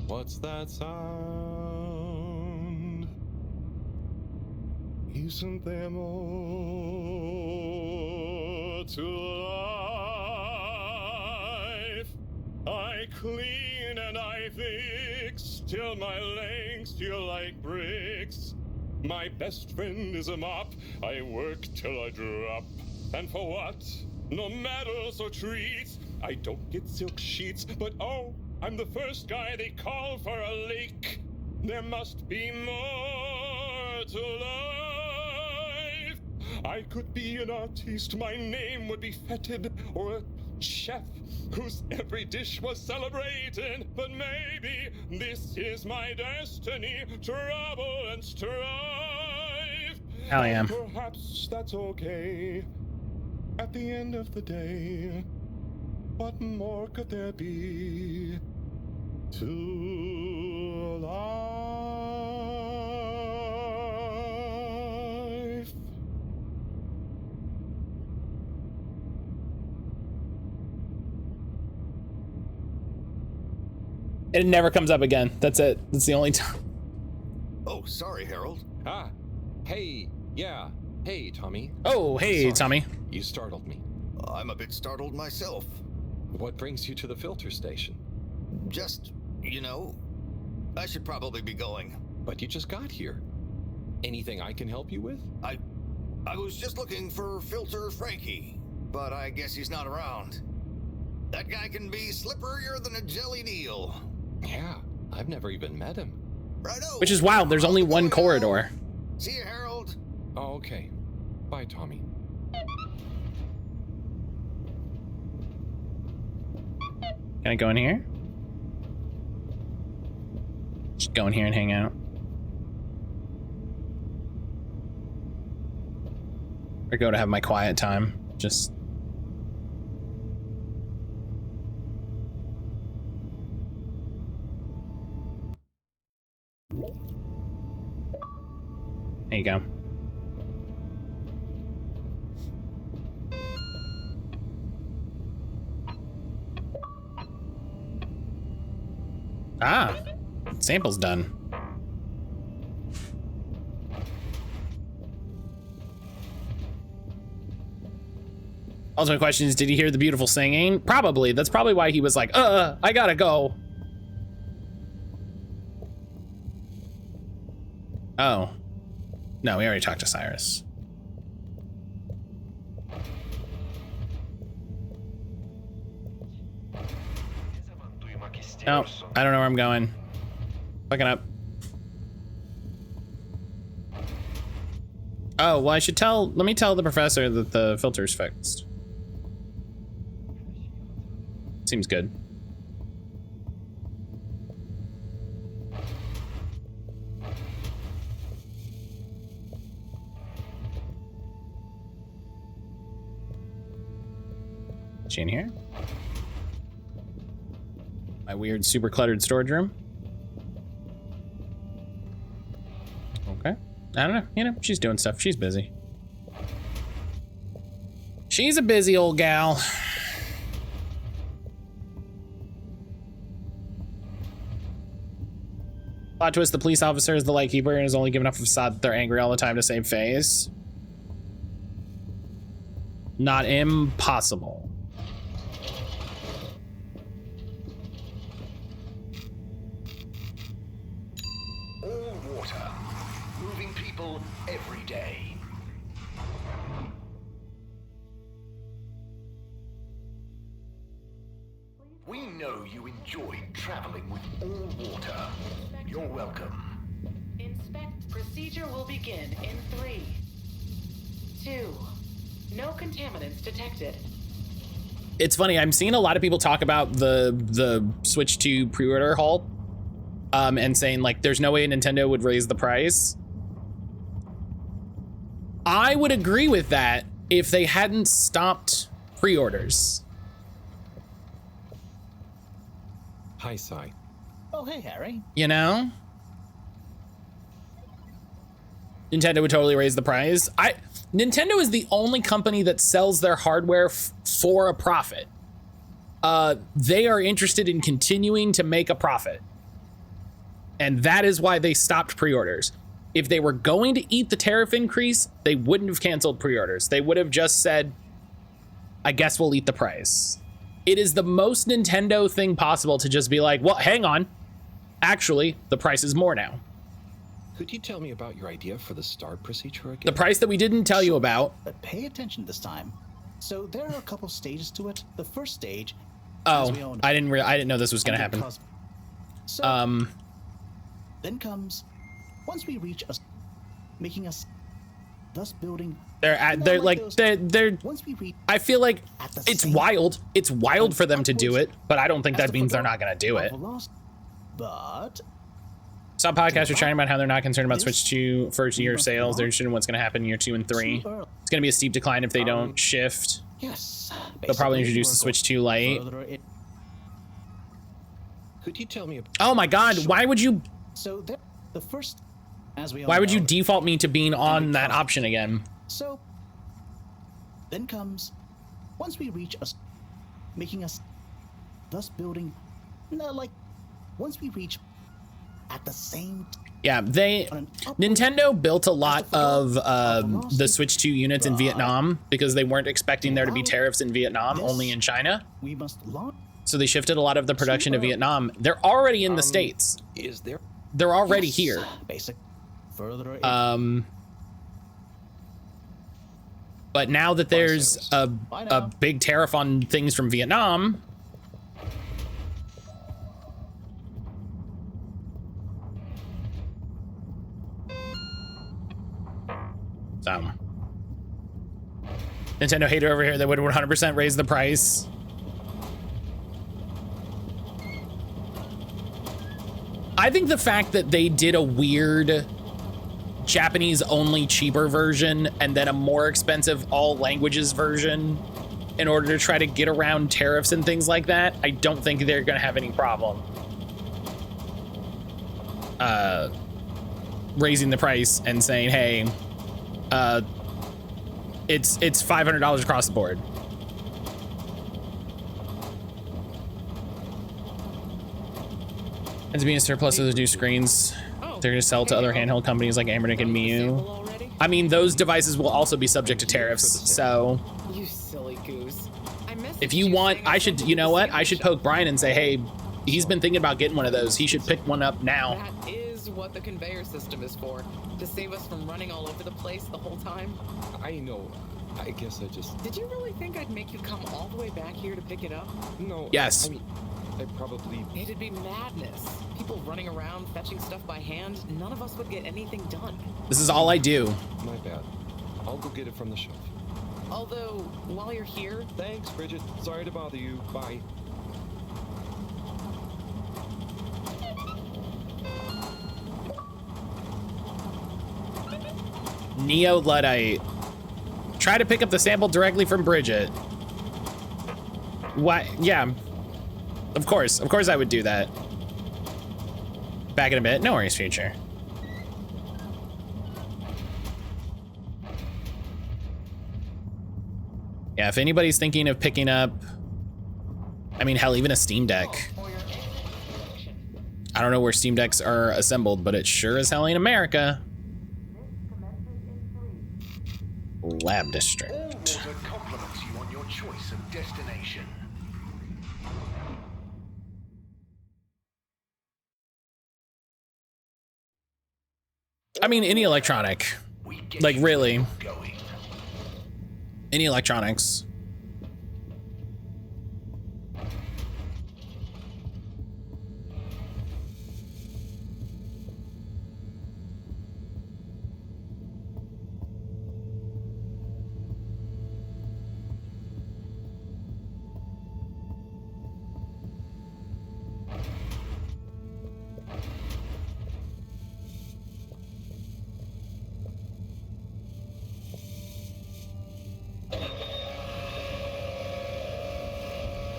what's that sound? Isn't there more to life? I clean and I fix till my legs feel like bricks. My best friend is a mop. I work till I drop. And for what? No medals or treats. I don't get silk sheets, but oh, I'm the first guy they call for a leak. There must be more to life. I could be an artiste, my name would be feted, or a chef whose every dish was celebrated. But maybe this is my destiny, trouble and strife. Hell yeah. Perhaps that's okay. At the end of the day, what more could there be to life? It never comes up again. That's it. That's the only time. Oh, sorry, Harold. Ah, hey, yeah. Hey, Tommy. Oh, hey, Sorry, Tommy. You startled me. I'm a bit startled myself. What brings you to the filter station? Just, you know, I should probably be going. But you just got here. Anything I can help you with? I was just looking for Filter Frankie, but I guess he's not around. That guy can be slipperier than a jellied eel. Yeah, I've never even met him. Righto. Which is wild. There's only one corridor. See you, Harold. Oh, okay. Bye, Tommy. Can I go in here? Just go in here and hang out. Or go to have my quiet time. Just... There you go. Ah, sample's done. Ultimate question is, did he hear the beautiful singing? Probably. That's probably why he was like, I gotta go. Oh. No, we already talked to Cyrus. No, I don't know where I'm going. Fucking up. Oh, well, I should let me tell the professor that the filter's fixed. Seems good. Is she in here? My weird, super cluttered storage room. Okay. I don't know. You know, she's doing stuff. She's busy. She's a busy old gal. Plot twist, the police officer is the lightkeeper and is only given enough of a facade that they're angry all the time to save Phase. Not impossible. All water, moving people every day. We know you enjoyed traveling with all water. You're welcome. Inspect procedure will begin in 3, 2. No contaminants detected. It's funny, I'm seeing a lot of people talk about the Switch 2 pre-order halt, and saying like there's no way Nintendo would raise the price. I would agree with that if they hadn't stopped pre-orders. Hi, Sai. Oh, hey, Harry. You know? Nintendo would totally raise the price. Nintendo is the only company that sells their hardware for a profit. They are interested in continuing to make a profit. And that is why they stopped pre-orders. If they were going to eat the tariff increase, they wouldn't have canceled pre-orders. They would have just said, I guess we'll eat the price. It is the most Nintendo thing possible to just be like, well, hang on. Actually, the price is more now. Could you tell me about your idea for the start procedure again? The price that we didn't tell you about. But pay attention this time. So there are a couple stages to it. The first stage. Oh, I didn't know this was gonna happen. So, then comes once we reach making us, thus building. They're like Once we reach. I feel like it's wild. It's wild for them to do it, but I don't think that means they're not gonna do it. But some podcasts are chatting about how they're not concerned about Switch 2 first year sales. They're interested in what's going to happen in year 2 and 3. It's going to be a steep decline if they don't shift. Yes. They'll probably introduce the Switch 2 Lite. Could you tell me about... Oh my God! Why would you? So the first, as we all why would you know, default me to being on that option again? So then comes once we reach making us, thus building, like once we reach. At the same yeah, Nintendo built a lot of the Switch 2 units in Vietnam because they weren't expecting there to be tariffs in Vietnam, only in China. We must launch. So they shifted a lot of the production to Vietnam. They're already in the States. Is there? They're already here. Basic. Further. But now that there's a big tariff on things from Vietnam, so Nintendo hater over here that would 100% raise the price. I think the fact that they did a weird Japanese only cheaper version and then a more expensive all languages version in order to try to get around tariffs and things like that, I don't think they're gonna have any problem raising the price and saying, hey, it's $500 across the board. It's being a surplus of the new screens. They're gonna sell to other handheld companies like Amernic and Miu. I mean, those devices will also be subject to tariffs, so. You silly goose. If you want, I should, you know what? I should poke Brian and say, hey, he's been thinking about getting one of those. He should pick one up now. That is what the conveyor system is for. To save us from running all over the place the whole time. I know. I guess I just... Did you really think I'd make you come all the way back here to pick it up? No. Yes. I mean, I probably... It'd be madness. People running around fetching stuff by hand. None of us would get anything done. This is all I do. My bad. I'll go get it from the shelf. Although, while you're here... Thanks, Bridget. Sorry to bother you. Bye. Neo Luddite. Try to pick up the sample directly from Bridget. What? Yeah. Of course I would do that. Back in a bit. No worries, future. Yeah, if anybody's thinking of picking up, I mean, hell, even a Steam Deck. I don't know where Steam Decks are assembled, but it sure as hell ain't America. Lab District. Water compliments you on your choice of destination. I mean, any electronic. Like, really. Any electronics.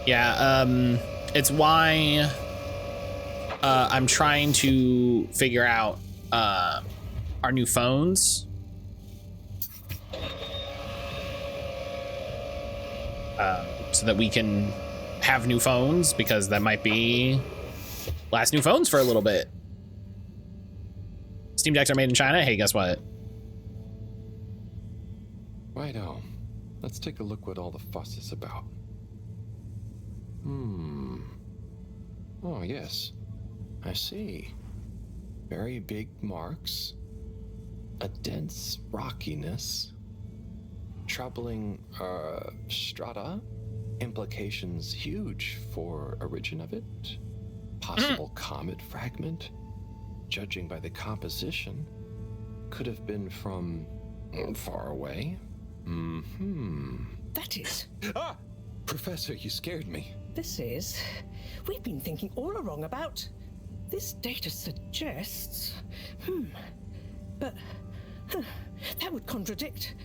Yeah, it's why I'm trying to figure out our new phones. So that we can have new phones, because that might be last new phones for a little bit. Steam Decks are made in China. Hey, guess what? Righto. Let's take a look what all the fuss is about. Oh, yes. I see. Very big marks. A dense rockiness. Troubling, strata. Implications huge for origin of it. Possible comet fragment. Judging by the composition, could have been from far away. That is. Ah! Professor, you scared me. This is. We've been thinking all along about. This data suggests. But. That would contradict.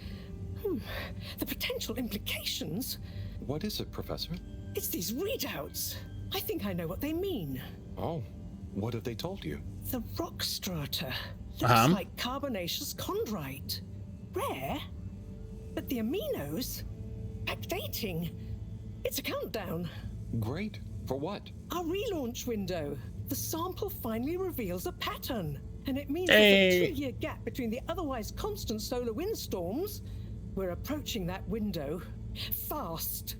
The potential implications. What is it, Professor? It's these readouts. I think I know what they mean. Oh, what have they told you? The rock strata. Looks like carbonaceous chondrite. Rare, but the aminos. Backdating. It's a countdown. Great. For what? Our relaunch window. The sample finally reveals a pattern. And it means Hey. there's a 2-year gap between the otherwise constant solar windstorms. We're approaching that window. Fast.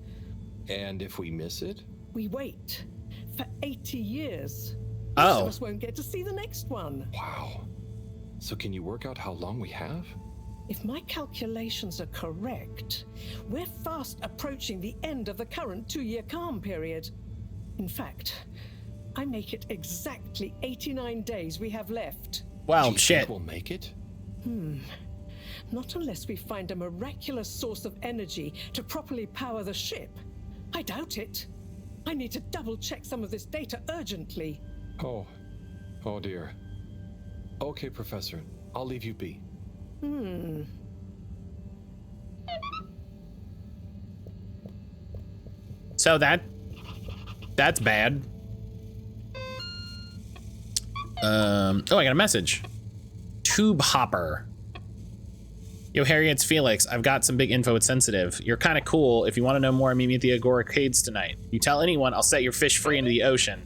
And if we miss it? We wait for 80 years. Oh. Most of us won't get to see the next one. Wow. So can you work out how long we have? If my calculations are correct, we're fast approaching the end of the current 2-year calm period. In fact, I make it exactly 89 days we have left. Wow, Do you shit. think we'll make it? Not unless we find a miraculous source of energy to properly power the ship. I doubt it. I need to double-check some of this data urgently. Oh dear. Okay, Professor, I'll leave you be. So that's bad. Oh, I got a message. Tube Hopper. Yo, Harry, it's Felix. I've got some big info with Sensitive. You're kind of cool. If you want to know more, meet me at the Agora Arcades tonight. You tell anyone, I'll set your fish free into the ocean.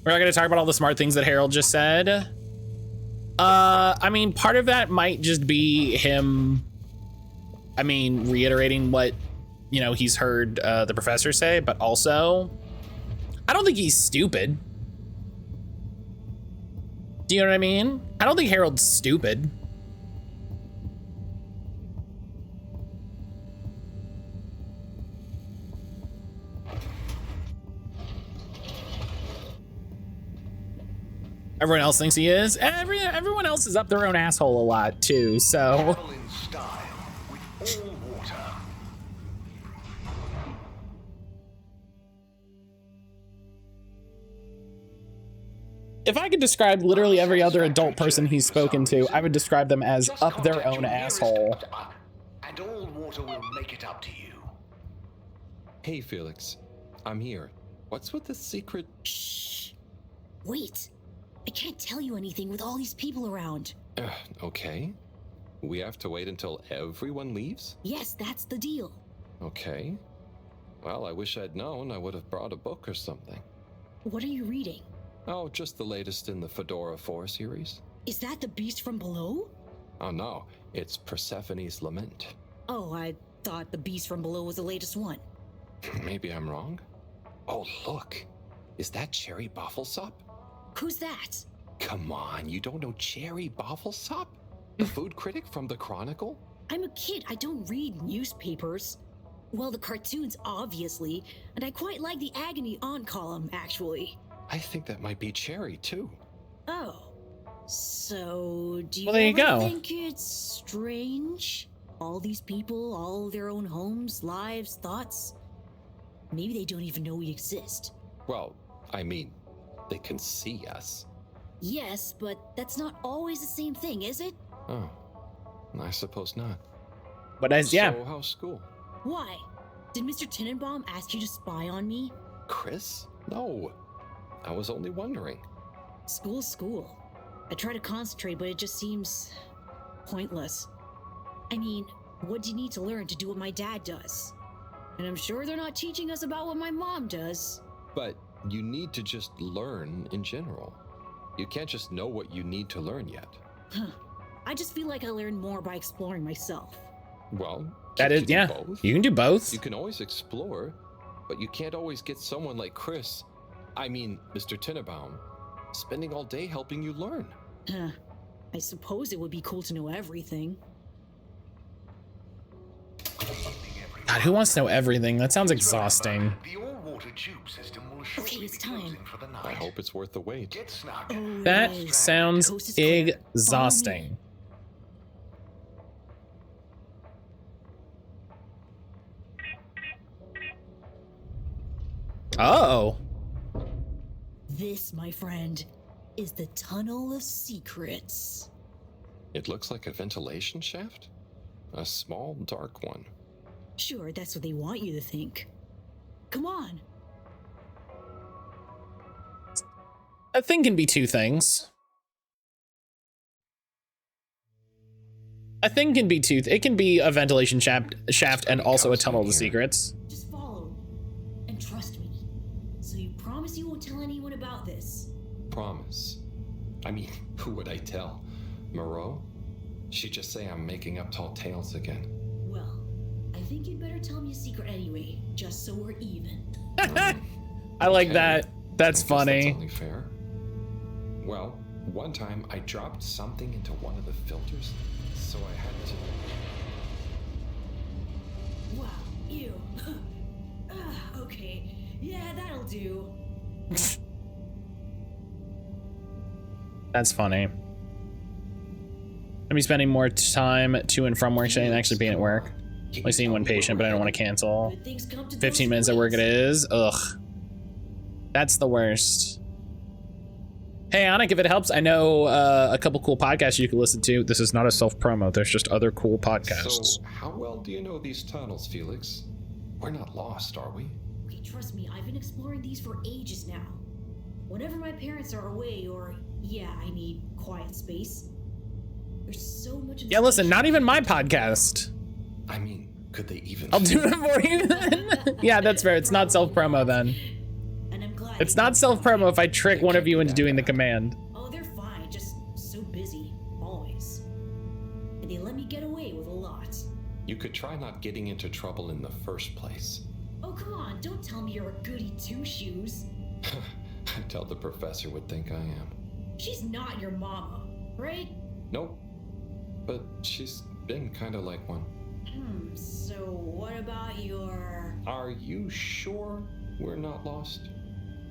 We're not going to talk about all the smart things that Harold just said. I mean, part of that might just be him, reiterating what, he's heard the professor say, but also, I don't think he's stupid. Do you know what I mean? I don't think Harold's stupid. Everyone else thinks he is. Everyone else is up their own asshole a lot too, so. Travel in style with all water. If I could describe literally every other adult person he's spoken to, I would describe them as up their own asshole. And all water will make it up to you. Hey, Felix. I'm here. What's with the secret? Shh. Wait. I can't tell you anything with all these people around. Okay. We have to wait until everyone leaves? Yes, that's the deal. Okay. Well, I wish I'd known. I would have brought a book or something. What are you reading? Oh, just the latest in the Fedora 4 series. Is that the beast from below? Oh no, it's Persephone's Lament. Oh, I thought the beast from below was the latest one. Maybe I'm wrong. Oh, look. Is that Cherry Bofflesop? Who's that? Come on, you don't know Cherry Bofflesop? The food critic from the Chronicle? I'm a kid, I don't read newspapers. Well, the cartoons, obviously, and I quite like the Agony On column, actually. I think that might be Cherry, too. Oh. So, do you Well, there you go. think it's strange? All these people, all their own homes, lives, thoughts? Maybe they don't even know we exist. Well, I mean, they can see us. Yes, but that's not always the same thing, is it? Oh, I suppose not. But yeah. So, how's school? Why? Did Mr. Tenenbaum ask you to spy on me? Chris? No. I was only wondering. School's school. I try to concentrate, but it just seems pointless. I mean, what do you need to learn to do what my dad does? And I'm sure they're not teaching us about what my mom does. But you need to just learn in general. You can't just know what you need to learn yet. Huh. I just feel like I learn more by exploring myself. Well, That is, yeah. both? You can do both. You can always explore, but you can't always get someone like Chris, Mr. Tenenbaum, spending all day helping you learn. Huh. I suppose it would be cool to know everything. God, who wants to know everything? That sounds exhausting. The all-water tube system will Okay, it's time. for the I night. hope it's worth the wait. Get snug. Oh, That yes. sounds Coast is clear. exhausting. Oh. This, my friend, is the Tunnel of Secrets. It looks like a ventilation shaft? A small, dark one. Sure, that's what they want you to think. Come on. A thing can be two things. A thing can be two. It can be a ventilation shaft and also a tunnel to secrets. Just follow and trust me. So you promise you won't tell anyone about this? Promise. Who would I tell? Moreau? She'd just say I'm making up tall tales again. Well, I think think you'd better tell me a secret anyway, just so we're even. I like that. That's funny. That's only fair. Well, one time I dropped something into one of the filters, so I had to. Wow, ew. Okay, yeah, that'll do. That's funny. I'll be spending more time to and from work today than actually being at work. Only seeing one patient, but I don't want to cancel. 15 minutes at work it is. Ugh. That's the worst. Hey, Anik, if it helps, I know a couple cool podcasts you can listen to. This is not a self-promo. There's just other cool podcasts. So, how well do you know these tunnels, Felix? We're not lost, are we? Okay, trust me, I've been exploring these for ages now. Whenever my parents are away, or, yeah, I need quiet space. There's so much. Yeah, listen, not even my podcast. I mean, could they even? I'll do it for you then. Yeah, that's fair. It's not self-promo then. And I'm glad. It's not self-promo if I trick one of you into doing the command. Oh, they're fine. Just so busy, always. And they let me get away with a lot. You could try not getting into trouble in the first place. Oh, come on! Don't tell me you're a goody two-shoes. I doubt the professor would think I am. She's not your mama, right? Nope. But she's been kind of like one. So what about your... Are you sure we're not lost?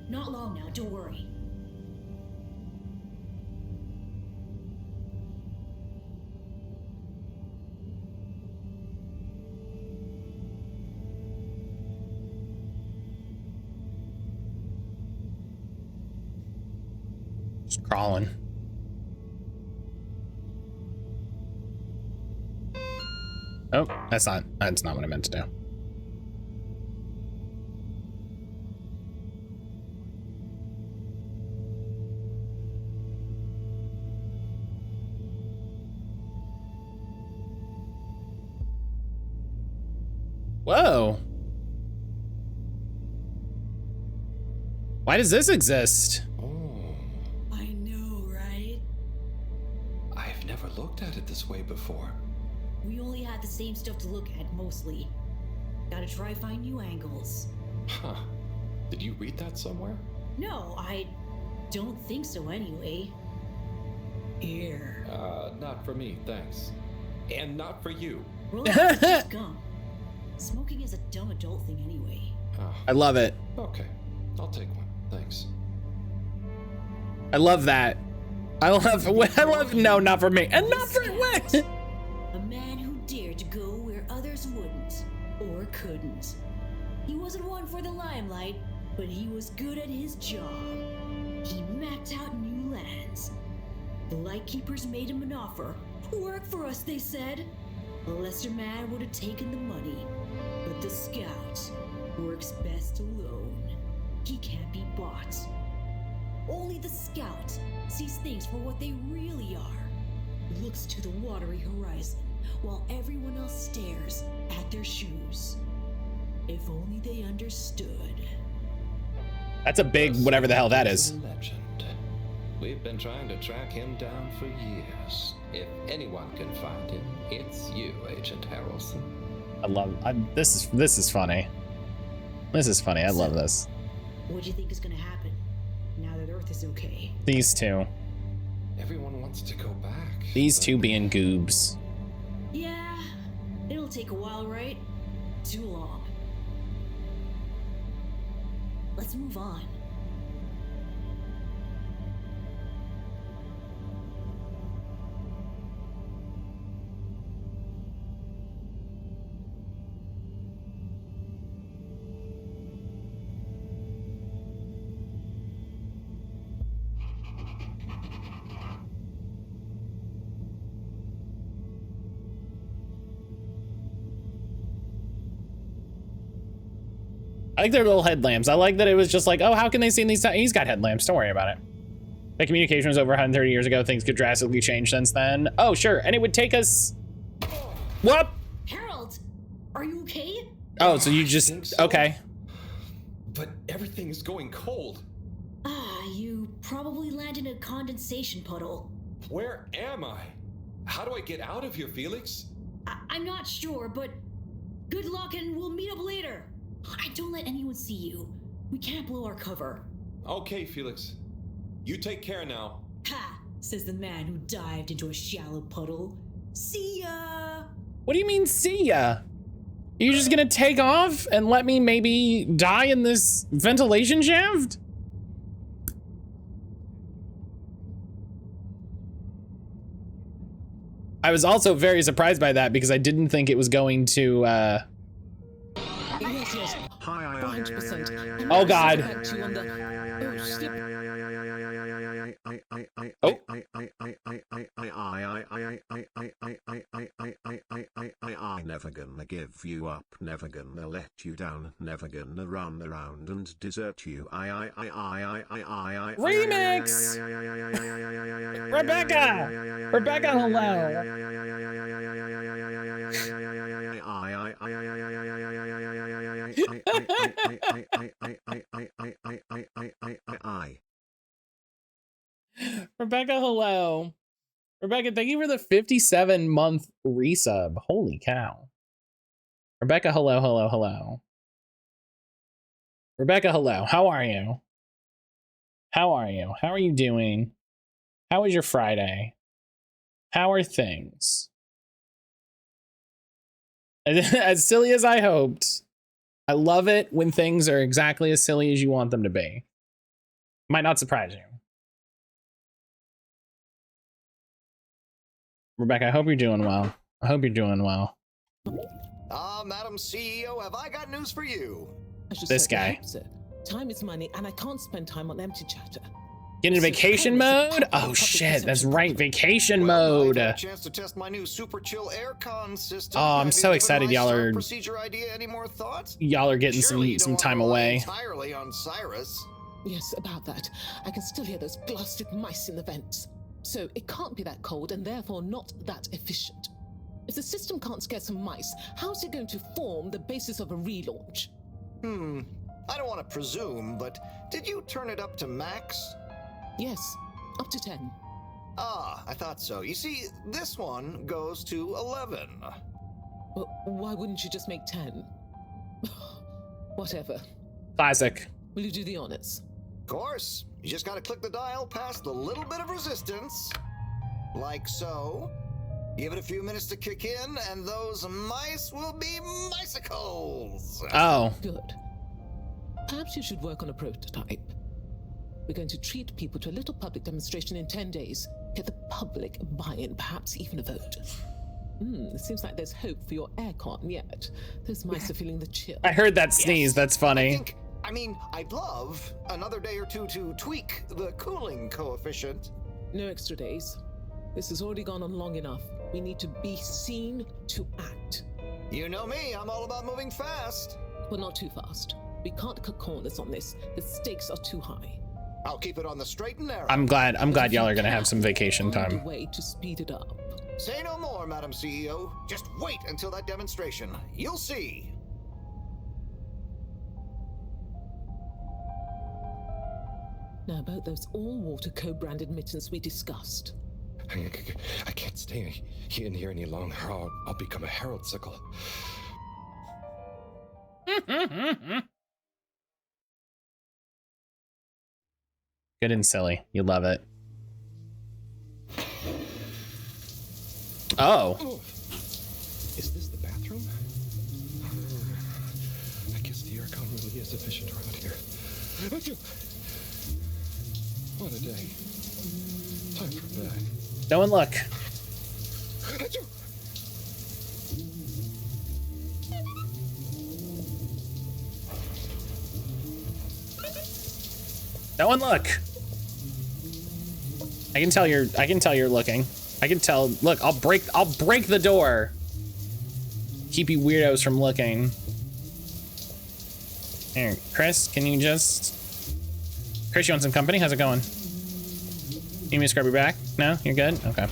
Not long now, don't worry. Just crawling. Oh, that's not what I meant to do. Whoa. Why does this exist? I know, right? I've never looked at it this way before. We only had the same stuff to look at, mostly. Gotta try find new angles. Huh. Did you read that somewhere? No, I don't think so anyway. Here. Not for me, thanks. And not for you. Relax, just gum. Smoking is a dumb adult thing anyway. Oh. I love it. Okay, I'll take one, thanks. I love that. I love, no, not for me. And not for what? A man who dared to go where others wouldn't, or couldn't. He wasn't one for the limelight, but he was good at his job. He mapped out new lands. The Lightkeepers made him an offer. Work for us, they said. A lesser man would have taken the money, but the Scout works best alone. He can't be bought. Only the Scout sees things for what they really are. Looks to the watery horizon, while everyone else stares at their shoes. If only they understood. That's a big whatever the hell that is. Legend. We've been trying to track him down for years. If anyone can find him, it's you, Agent Harrelson. This is funny. This is funny. I love this. What do you think is gonna happen now that Earth is okay? These two. Everyone wants to go back. These two being goobs. Yeah, it'll take a while, right? Too long. Let's move on. I like their little headlamps. I like that it was just like, oh, how can they see in these? He's got headlamps. Don't worry about it. The communication was over 130 years ago. Things could drastically change since then. Oh, sure. And it would take us. What? Harold, are you okay? Oh, so you just so. Okay. But everything is going cold. You probably landed in a condensation puddle. Where am I? How do I get out of here, Felix? I'm not sure, but Good luck and we'll meet up later. Don't let anyone see you. We can't blow our cover. Okay, Felix. You take care now. Ha! Says the man who dived into a shallow puddle. See ya! What do you mean, see ya? You just gonna take off and let me maybe die in this ventilation shaft? I was also very surprised by that because I didn't think it was going to, Yes. Oh God. Oh. I never gonna give you up, never gonna let you down, never gonna run around and desert you. Remix! Rebecca! Rebecca, hello! Rebecca, hello. Rebecca, thank you for the 57-month resub. Holy cow. Rebecca, hello, hello, hello. Rebecca, hello. How are you? How are you? How are you doing? How was your Friday? How are things? As silly as I hoped. I love it when things are exactly as silly as you want them to be. Might not surprise you. Rebecca, I hope you're doing well. I hope you're doing well. Madam CEO, have I got news for you? This guy. Time is money, and I can't spend time on empty chatter. Get into vacation mode? Oh shit, that's right, vacation mode. I got a chance to test my new super chill aircon system. Oh, I'm so excited y'all are procedure idea any more thoughts? Y'all are getting some time away. Entirely on Cyrus. Yes, about that. I can still hear those blasted mice in the vents. So it can't be that cold and therefore not that efficient. If the system can't scare some mice, how's it going to form the basis of a relaunch? I don't want to presume, but did you turn it up to max? Yes, up to 10. Ah, I thought so. You see, this one goes to 11. Well, why wouldn't you just make 10? Whatever. Classic. Will you do the honors? Of course. You just gotta click the dial past the little bit of resistance. Like so. Give it a few minutes to kick in, and those mice will be micicles. Oh. Good. Perhaps you should work on a prototype. We're going to treat people to a little public demonstration in 10 days. Get the public buy-in, perhaps even a vote. It seems like there's hope for your aircon yet. Those mice are feeling the chill. I heard that sneeze, yes. That's funny. I'd love another day or two to tweak the cooling coefficient. No extra days. This has already gone on long enough. We need to be seen to act. You know me, I'm all about moving fast. Well, not too fast. We can't cut corners on this. The stakes are too high. I'll keep it on the straight and narrow. I'm glad y'all are gonna have some vacation time. A way to speed it up. Say no more, Madam CEO. Just wait until that demonstration. You'll see. Now about those all-water co-branded mittens we discussed. I can't stay in here any longer. I'll become a herald sickle. Good and silly. You love it. Oh. Is this the bathroom? I guess the aircon really is efficient around here. What a day. Time for bed. No one look. No one look. I can tell you're looking. I can tell. Look, I'll break the door. Keep you weirdos from looking. Here, Chris, can you just... Chris, you want some company? How's it going? Need me to scrub your back? No? You're good? Okay.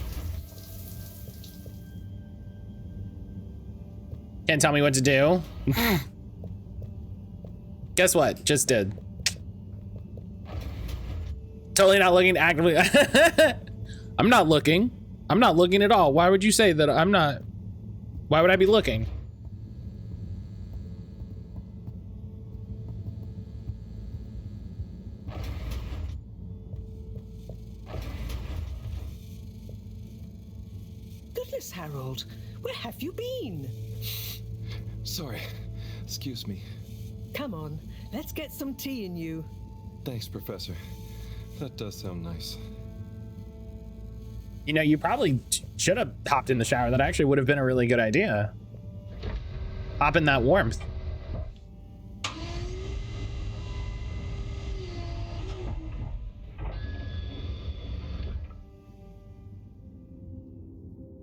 Can't tell me what to do? Guess what? Just did. Totally not looking actively. I'm not looking. I'm not looking at all. Why would you say that I'm not? Why would I be looking? goodness, Harold. Where have you been? Sorry. Excuse me. Come on, let's get some tea in you. Thanks, Professor. That does sound nice. You know, you probably should have hopped in the shower. That actually would have been a really good idea. Hop in that warmth.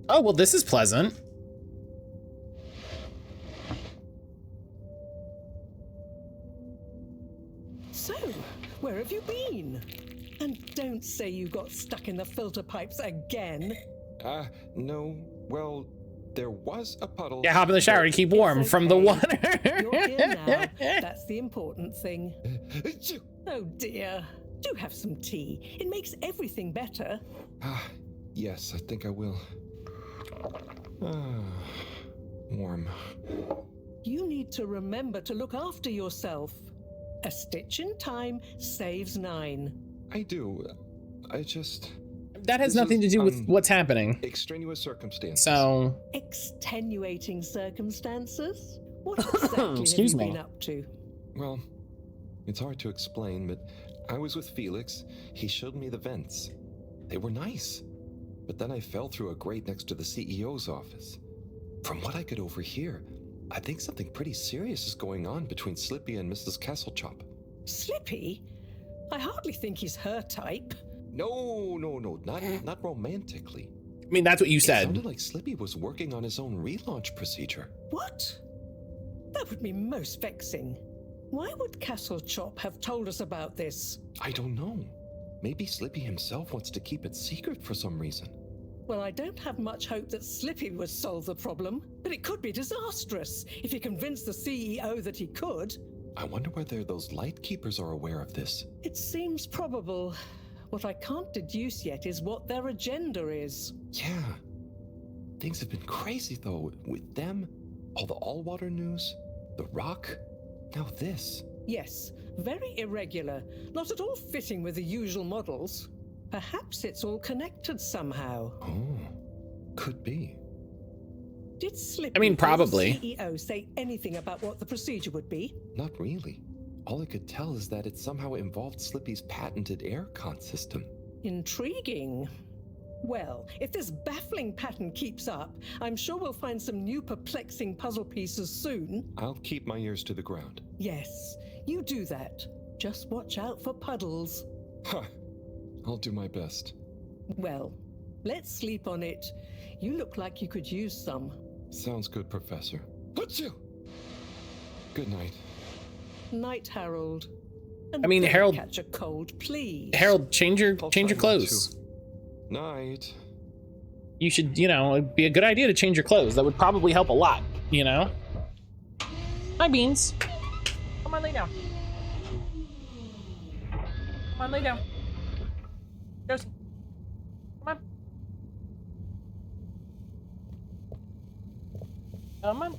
Oh, well, this is pleasant. So, where have you been? And don't say you got stuck in the filter pipes again. No. Well, there was a puddle. Yeah, hop in the shower to keep warm from the water. You're here now. That's the important thing. Oh dear. Do have some tea. It makes everything better. Yes, I think I will. Warm. You need to remember to look after yourself. A stitch in time saves 9. I do. I just... That has nothing to do with what's happening. Extraneous circumstances. So... Extenuating circumstances? What exactly Excuse have you me. been up to? Well, it's hard to explain, but I was with Felix. He showed me the vents. They were nice. But then I fell through a grate next to the CEO's office. From what I could overhear, I think something pretty serious is going on between Slippy and Mrs. Kesselchop. Slippy? I hardly think he's her type. No, not romantically. I mean, that's what you It said. sounded like Slippy was working on his own relaunch procedure. What? That would be most vexing. Why would Kesselchop have told us about this? I don't know. Maybe Slippy himself wants to keep it secret for some reason. Well, I don't have much hope that Slippy would solve the problem, but it could be disastrous if he convinced the CEO that he could. I wonder whether those light keepers are aware of this. It seems probable. What I can't deduce yet is what their agenda is. Yeah. Things have been crazy, though, with them, all the all-water news, the rock, now this. Yes, very irregular, not at all fitting with the usual models. Perhaps it's all connected somehow. Oh, could be. Did Slippy, I mean, probably. the CEO, say anything about what the procedure would be? Not really. All I could tell is that it somehow involved Slippy's patented air-con system. Intriguing. Well, if this baffling pattern keeps up, I'm sure we'll find some new perplexing puzzle pieces soon. I'll keep my ears to the ground. Yes, you do that. Just watch out for puddles. Huh. I'll do my best. Well, let's sleep on it. You look like you could use some. Sounds good, Professor. Achoo! Good night. Night, Harold. And I mean, don't Harold- catch a cold, please. Harold, change your I'll try not clothes. to. Night. You should, it'd be a good idea to change your clothes. That would probably help a lot, you know? Hi, Beans. Come on, lay down. Come on, lay down. Josie. Come on. Come on.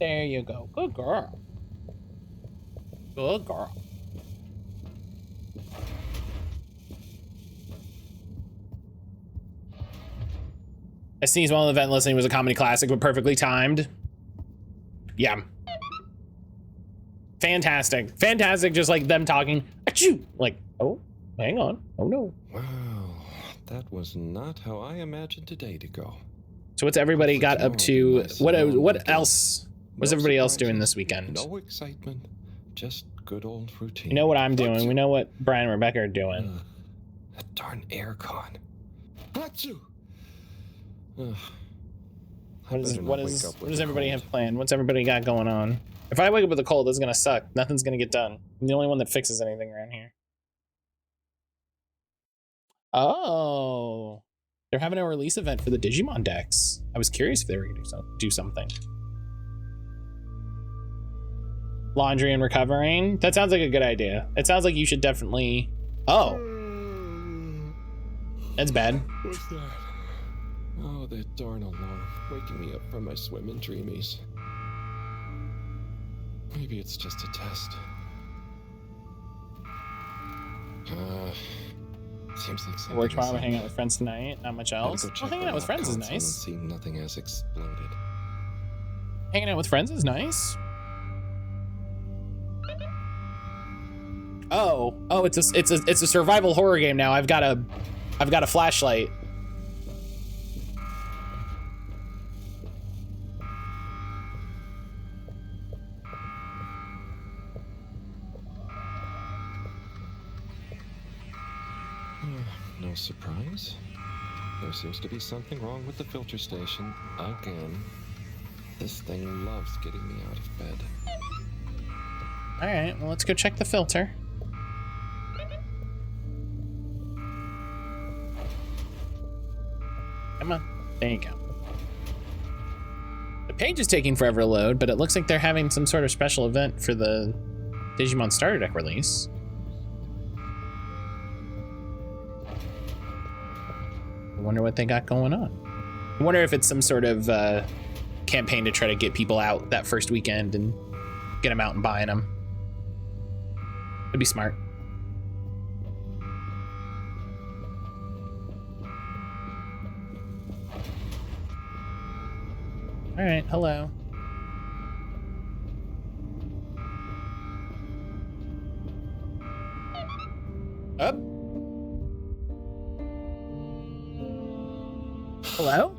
There you go. Good girl. Good girl. I sneezed while the event listening was a comedy classic, but perfectly timed. Yeah. Fantastic. Fantastic, just like them talking. Achoo! Like, oh, hang on. Oh no. Wow, that was not how I imagined today to go. So what's everybody got up to? What else was No everybody else doing surprises, this weekend? No excitement, just good old routine. You know what I'm doing. We know what Brian and Rebecca are doing. That darn aircon. Achoo! Ugh. What better not what wake is up with what does a everybody cold. have planned? What's everybody got going on? If I wake up with a cold, that's gonna suck. Nothing's gonna get done. I'm the only one that fixes anything around here. Oh, they're having a release event for the Digimon decks. I was curious if they were gonna do something. Laundry and recovering. That sounds like a good idea. It sounds like you should definitely. Oh, that's bad. What's that? Oh, that darn alarm, waking me up from my swimming dreamies. Maybe it's just a test. Seems like something Work is tomorrow. We're up. hanging out with friends tonight. Not much Gotta else. go Well, check hanging the out with lab friends is console and nice. see nothing has exploded. Hanging out with friends is nice. Oh, it's a survival horror game now. I've got a flashlight. No surprise. There seems to be something wrong with the filter station again. This thing loves getting me out of bed. All right, well, let's go check the filter. Come on, there you go. The page is taking forever to load, but it looks like they're having some sort of special event for the Digimon Starter Deck release. I wonder what they got going on. I wonder if it's some sort of campaign to try to get people out that first weekend and get them out and buying them. It'd be smart. All right, hello. Up. Hello?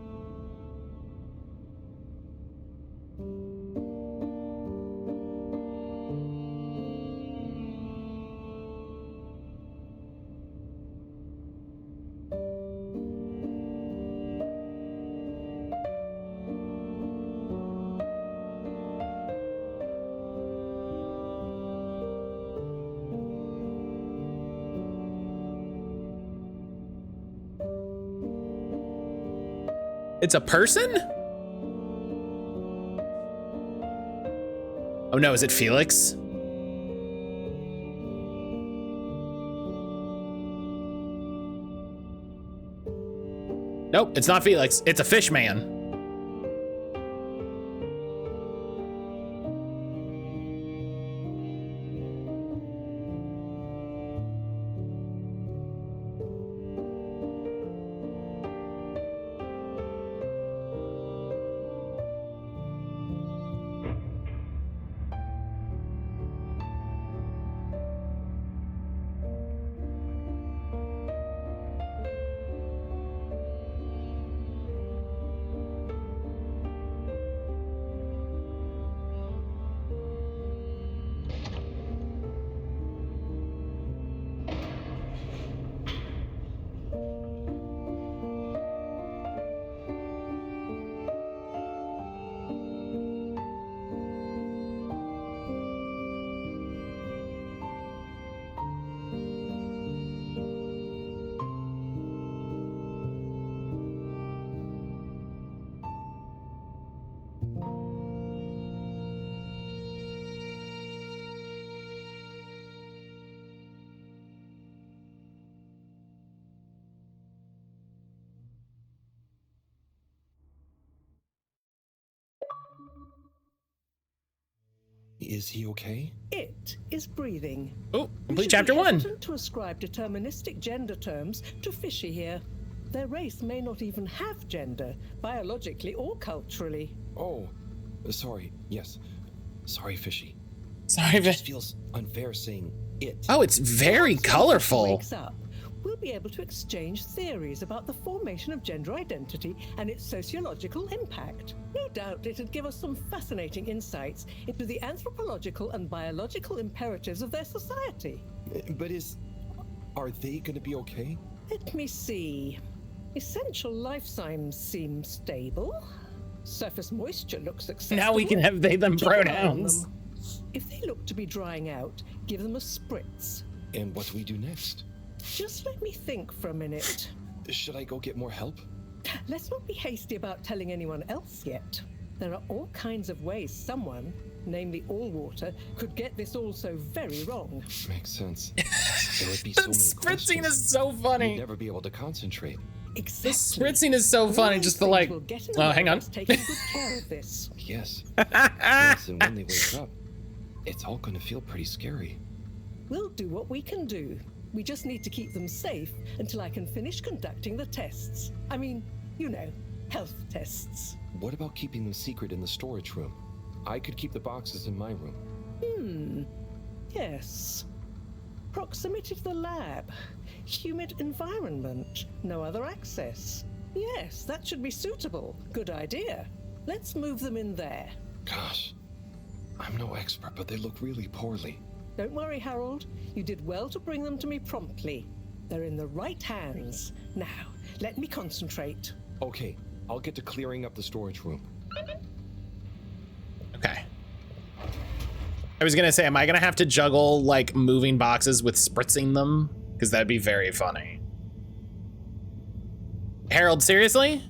It's a person? Oh no, is it Felix? Nope, it's not Felix. It's a fish man. Is he okay? It is breathing. Oh, complete chapter 1. To ascribe deterministic gender terms to Fishy here. Their race may not even have gender, biologically or culturally. Oh, sorry. Yes. Sorry, Fishy. Sorry, It just feels unfair saying it. Oh, it's very colorful. Wakes up, we'll be able to exchange theories about the formation of gender identity and its sociological impact. No doubt it'd give us some fascinating insights into the anthropological and biological imperatives of their society. But are they gonna be okay? Let me see. Essential life signs seem stable. Surface moisture looks acceptable. Now we can have they them Keep an eye on pronouns. them. If they look to be drying out, give them a spritz. And what do we do next? Just let me think for a minute. Should I go get more help? Let's not be hasty about telling anyone else yet. There are all kinds of ways someone, namely Allwater, could get this all so very wrong. Makes sense. There would be so many Spritzing questions. is so funny. We'd never be able to concentrate. Exactly. The spritzing is so funny. Just the like. Oh, hang on. Taking good care of this. Yes. Yes, and when they wake up, it's all gonna feel pretty scary. We'll do what we can do. We just need to keep them safe until I can finish conducting the tests. I mean, you know, health tests. What about keeping them secret in the storage room? I could keep the boxes in my room. Yes. Proximity to the lab. Humid environment. No other access. Yes, that should be suitable. Good idea. Let's move them in there. Gosh, I'm no expert, but they look really poorly. Don't worry, Harold. You did well to bring them to me promptly. They're in the right hands. Now, let me concentrate. Okay, I'll get to clearing up the storage room. Okay. I was gonna say, am I gonna have to juggle like moving boxes with spritzing them? Because that'd be very funny. Harold, seriously?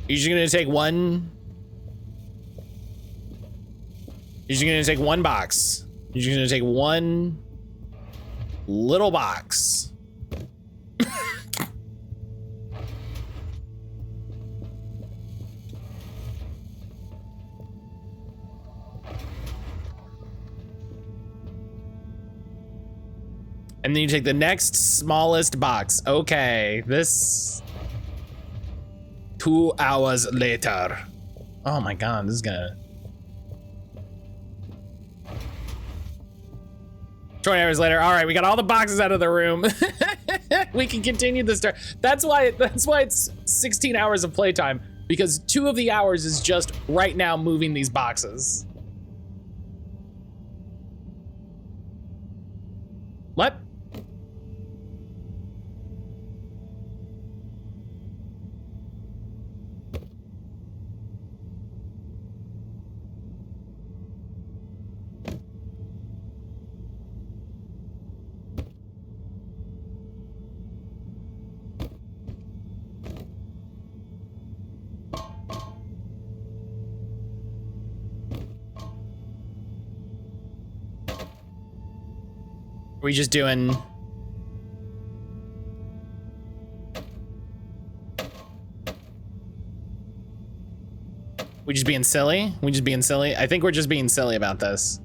You're just gonna take one? You're just gonna take one box. You're just gonna take one little box. And then you take the next smallest box. Okay, this 2 hours later. Oh my God, this is gonna. 20 hours later. All right, we got all the boxes out of the room. We can continue the story. That's why it's 16 hours of playtime, because 2 of the hours is just right now moving these boxes. What? Are we just doing? We just being silly? We just being silly? I think we're just being silly about this.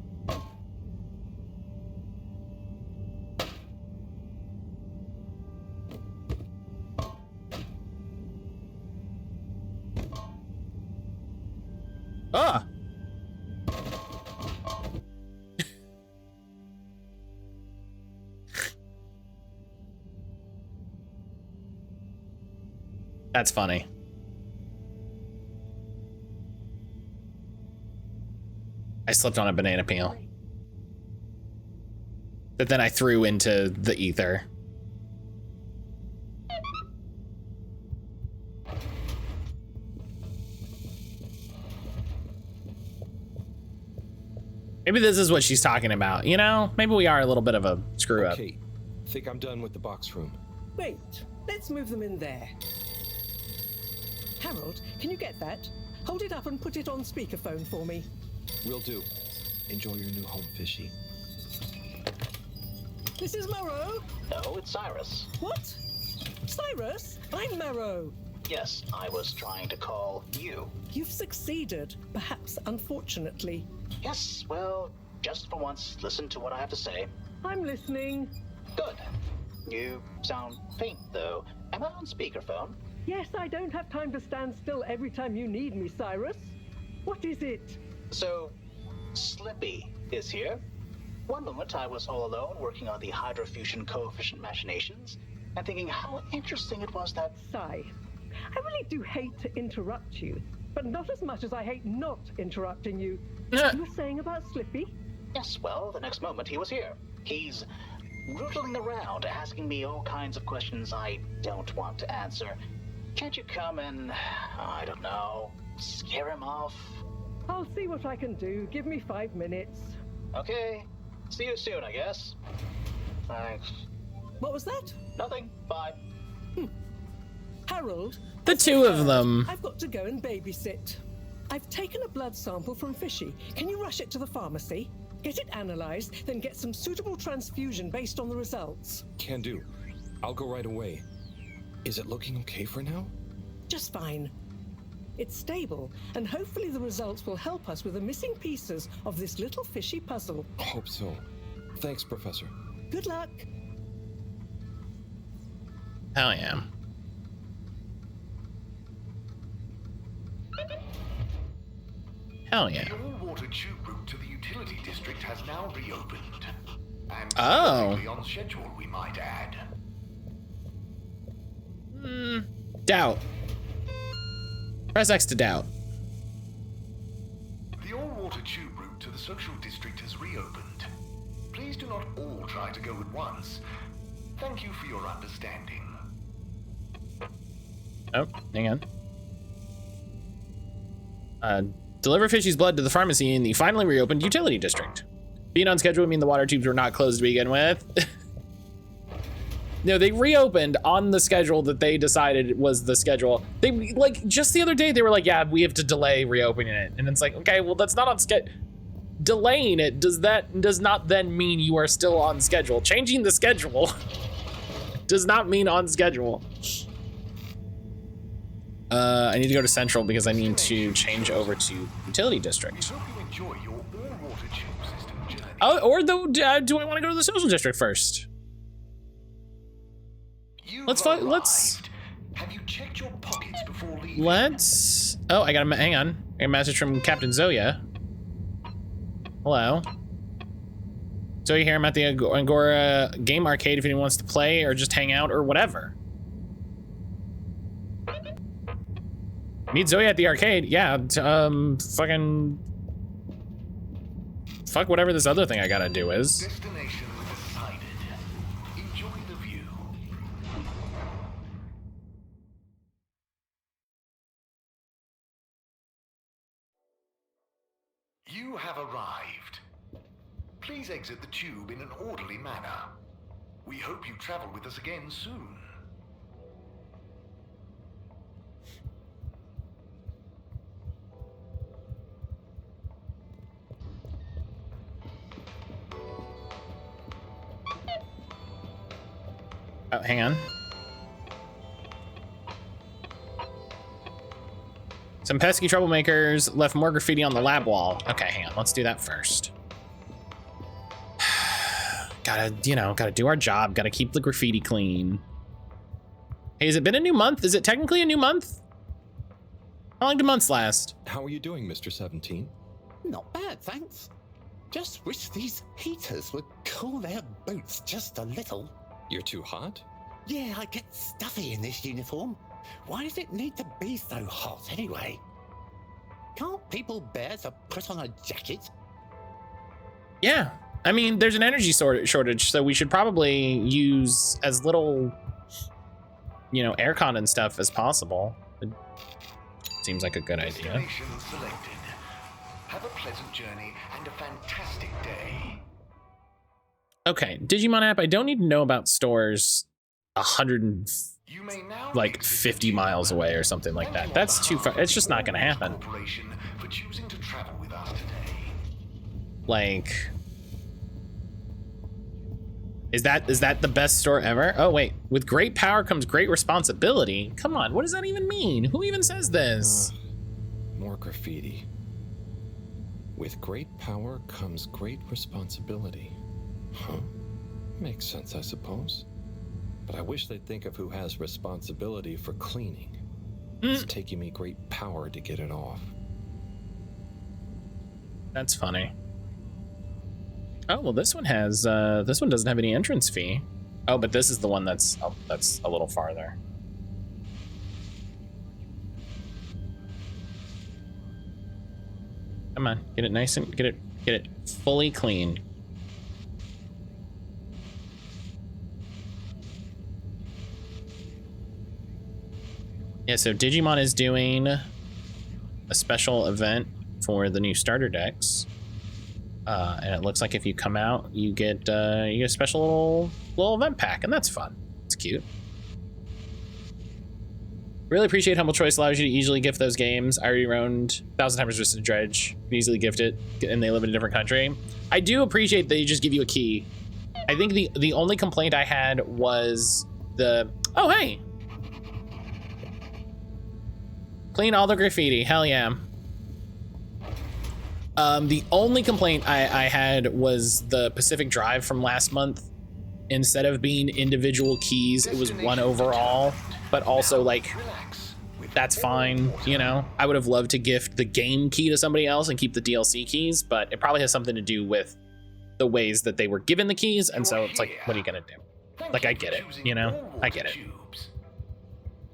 Ah! That's funny. I slipped on a banana peel that then I threw into the ether. Maybe this is what she's talking about, you know? Maybe we are a little bit of a screw up. Okay, think I'm done with the box room. Wait, let's move them in there. Harold, can you get that? Hold it up and put it on speakerphone for me. Will do. Enjoy your new home, Fishy. This is Morrow. No, it's Cyrus. What? Cyrus? I'm Morrow. Yes, I was trying to call you. You've succeeded, perhaps unfortunately. Yes, well, just for once, listen to what I have to say. I'm listening. Good. You sound faint, though. Am I on speakerphone? Yes, I don't have time to stand still every time you need me, Cyrus. What is it? So, Slippy is here. One moment I was all alone working on the hydrofusion coefficient machinations and thinking how interesting it was that... Sigh. I really do hate to interrupt you, but not as much as I hate not interrupting you. You were saying about Slippy? Yes, well, the next moment he was here. He's rootling around, asking me all kinds of questions I don't want to answer. Can't you come and, I don't know, scare him off? I'll see what I can do. Give me 5 minutes. Okay. See you soon, I guess. Thanks. What was that? Nothing. Bye. Harold? The two of them. I've got to go and babysit. I've taken a blood sample from Fishy. Can you rush it to the pharmacy? Get it analyzed, then get some suitable transfusion based on the results. Can do. I'll go right away. Is it looking okay for now? Just fine. It's stable, and hopefully the results will help us with the missing pieces of this little fishy puzzle. Hope so. Thanks, Professor. Good luck. Hell yeah. Hell yeah. The all-water tube route to the utility district has now reopened. And Oh. perfectly on schedule, we might add. Doubt. Press X to doubt. The all-water tube route to the social district has reopened. Please do not all try to go at once. Thank you for your understanding. Oh, hang on. Deliver Fishy's blood to the pharmacy in the finally reopened utility district. Being on schedule would mean the water tubes were not closed to begin with. No, they reopened on the schedule that they decided was the schedule. They, like, just the other day, they were like, yeah, we have to delay reopening it. And it's like, okay, well, that's not on schedule. Delaying it, does not then mean you are still on schedule. Changing the schedule does not mean on schedule. I need to go to Central because I need to change over to Utility District. Oh, or though, do I want to go to the Social District first? Let's. Have you checked your pockets before leaving? Let's. Oh, I got a. Hang on. I got a message from Captain Zoya. Hello. Zoya here. I'm at the Angora Game Arcade if anyone wants to play or just hang out or whatever. Meet Zoya at the arcade. Yeah. Fucking. Fuck whatever this other thing I gotta do is. Destination decided. Enjoy the view. You have arrived. Please exit the tube in an orderly manner. We hope you travel with us again soon. Oh, hang on. Some pesky troublemakers left more graffiti on the lab wall. Okay, hang on. Let's do that first. Gotta do our job. Gotta keep the graffiti clean. Hey, has it been a new month? Is it technically a new month? How long do months last? How are you doing, Mr. 17? Not bad, thanks. Just wish these heaters would cool their boots just a little. You're too hot? Yeah, I get stuffy in this uniform. Why does it need to be so hot anyway? Can't people bear to put on a jacket? Yeah, I mean, there's an energy shortage, so we should probably use as little, aircon and stuff as possible. It seems like a good idea. Destination selected. Have a pleasant journey and a fantastic day. Okay, Digimon app, I don't need to know about stores 50 miles away or something like that. That's too far. It's just not gonna happen. For choosing to travel with us today. Like, is that the best store ever? Oh wait, with great power comes great responsibility. Come on, what does that even mean? Who even says this? More graffiti. With great power comes great responsibility. Huh. Makes sense, I suppose. But I wish they'd think of who has responsibility for cleaning. It's taking me great power to get it off. That's funny. Oh, well, this one doesn't have any entrance fee. Oh, but this is the one that's a little farther. Come on, get it nice and get it fully clean. Yeah, so Digimon is doing a special event for the new starter decks. And it looks like if you come out, you get a special little event pack, and that's fun. It's cute. Really appreciate Humble Choice allows you to easily gift those games. I already owned 1,000 Times Resistant Dredge. You can easily gift it, and they live in a different country. I do appreciate that they just give you a key. I think the only complaint I had was oh, hey! Clean all the graffiti, hell yeah. The only complaint I had was the Pacific Drive from last month. Instead of being individual keys, it was one overall, but also like, that's fine, you know? I would have loved to gift the game key to somebody else and keep the DLC keys, but it probably has something to do with the ways that they were given the keys, and so it's like, what are you gonna do? Like, I get it, you know? I get it.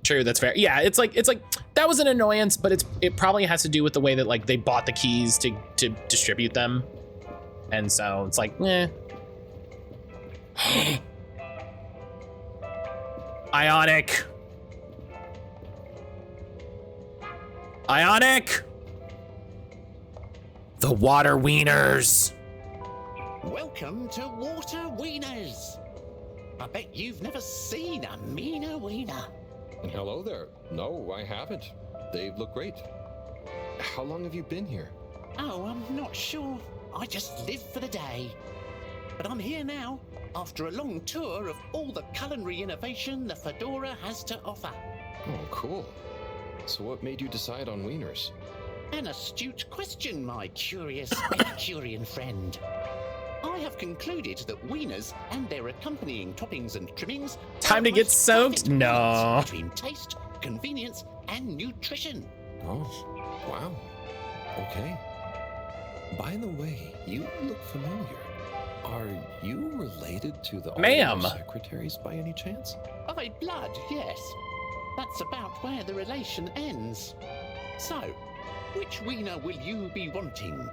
True, that's fair. Yeah, it's like that was an annoyance, but it probably has to do with the way that like they bought the keys to distribute them, and so it's like, eh. Ionic. The water wieners. Welcome to Water Wieners. I bet you've never seen a meaner wiener. Hello there. No, I haven't. They look great. How long have you been here? Oh, I'm not sure. I just live for the day. But I'm here now, after a long tour of all the culinary innovation the Fedora has to offer. Oh, cool. So what made you decide on wieners? An astute question, my curious Epicurean friend. I have concluded that wieners and their accompanying toppings and trimmings Time to get soaked? No. between taste, convenience, and nutrition. Oh, wow. Okay. By the way, you look familiar. Are you related to the Ma'am. secretaries by any chance? By blood, yes. That's about where the relation ends. So, which wiener will you be wanting?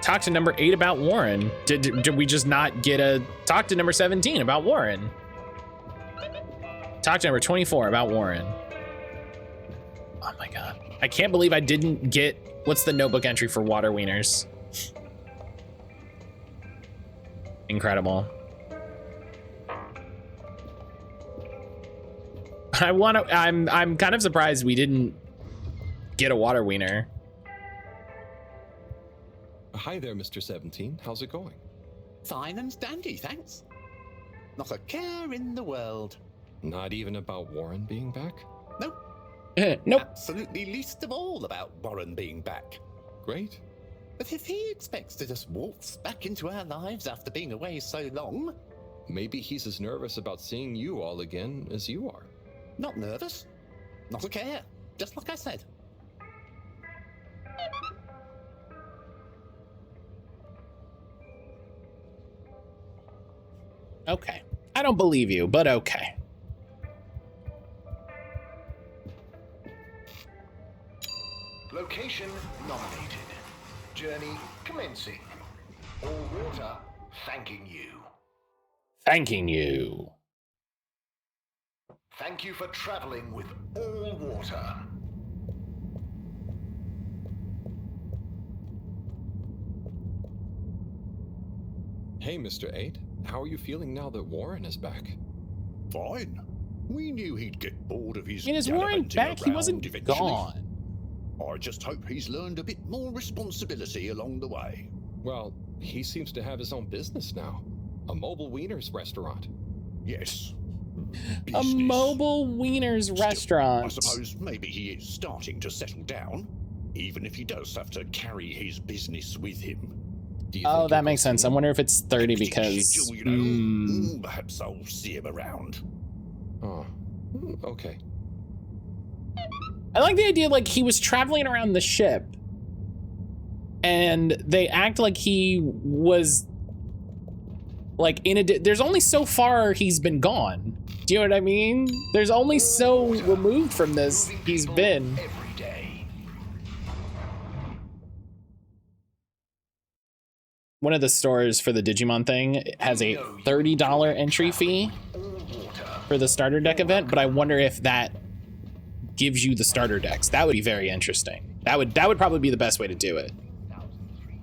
Talk to number 8 about Warren. Did we just not get a talk to number 17 about Warren? Talk to number 24 about Warren. Oh my god. I can't believe I didn't get, what's the notebook entry for water wieners? Incredible. I'm kind of surprised we didn't get a water wiener. Hi there, Mr. 17. How's it going? Fine and dandy, thanks. Not a care in the world. Not even about Warren being back? Nope. Nope. Absolutely least of all about Warren being back. Great. But if he expects to just waltz back into our lives after being away so long... Maybe he's as nervous about seeing you all again as you are. Not nervous. Not a care. Just like I said. Okay. I don't believe you, but okay. Location nominated. Journey commencing. All water thanking you. Thanking you. Thank you for traveling with all water. Hey, Mr. 8. How are you feeling now that Warren is back? Fine. We knew he'd get bored of his. I mean, is Warren back? He wasn't eventually. gone. I just hope he's learned a bit more responsibility along the way. Well, he seems to have his own business now. A mobile wieners restaurant. Yes. A mobile wieners restaurant. I suppose maybe he is starting to settle down, even if he does have to carry his business with him. Oh, that makes sense. I wonder if it's 30 because... Schedule, you know? Perhaps I'll see him around. Oh, okay. I like the idea, like, he was traveling around the ship, and they act like he was, like, there's only so far he's been gone. Do you know what I mean? There's only so removed from this he's been. One of the stores for the Digimon thing has a $30 entry fee for the starter deck event, but I wonder if that gives you the starter decks. That would be very interesting. That would probably be the best way to do it.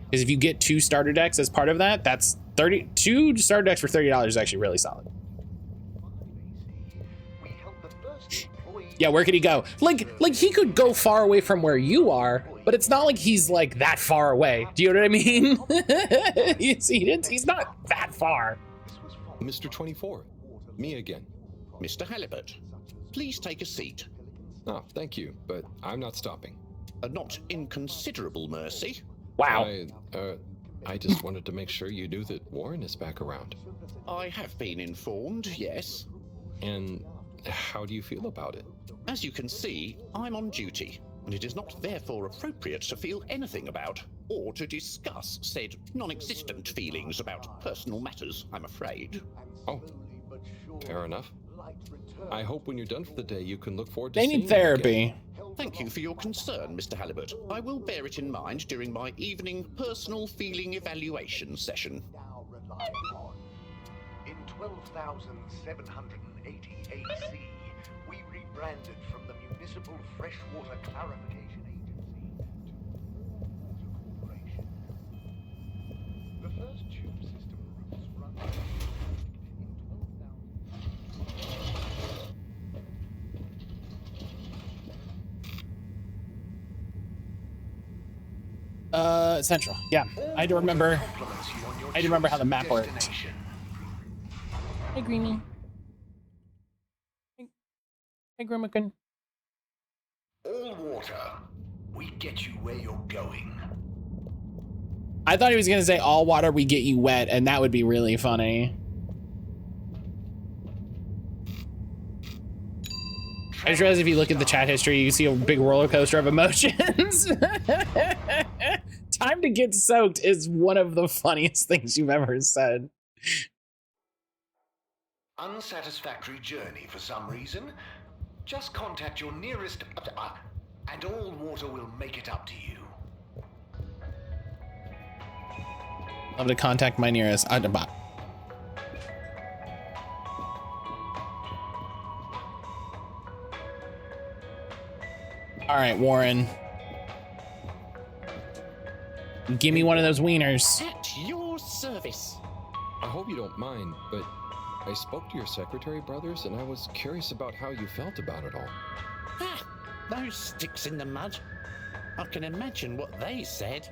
Because if you get 2 starter decks as part of that, that's 2 starter decks for $30 is actually really solid. Yeah, where could he go? Like he could go far away from where you are, but it's not like he's like that far away. Do you know what I mean? He's not that far. Mr. 24, me again. Mr. Halibut, please take a seat. Oh, thank you, but I'm not stopping. A not inconsiderable mercy. Wow. I just wanted to make sure you knew that Warren is back around. I have been informed, yes. And how do you feel about it? As you can see, I'm on duty, and it is not therefore appropriate to feel anything about, or to discuss said non-existent feelings about personal matters, I'm afraid. Oh, fair enough. I hope when you're done for the day, you can look forward to They seeing need therapy. Thank you for your concern, Mr. Halibut. I will bear it in mind during my evening personal feeling evaluation session. In 12,780 AC, we rebranded from the Municipal Freshwater Clarification Agency to Water Corporation. The first tube system routes run in 12,000. Central. Yeah, I had to remember. I had to remember how the map worked. Hey, Greenie. Hey, Grimmickin. All water. We get you where you're going. I thought he was gonna say all water we get you wet, and that would be really funny. I just realized if you look at the chat history, you see a big roller coaster of emotions. Time to get soaked is one of the funniest things you've ever said. Unsatisfactory journey for some reason? Just contact your nearest and all water will make it up to you. I'm gonna contact my nearest Autobot. All right, Warren. Give me one of those wieners. At your service. I hope you don't mind, but I spoke to your secretary brothers and I was curious about how you felt about it all. Ah, those sticks in the mud. I can imagine what they said.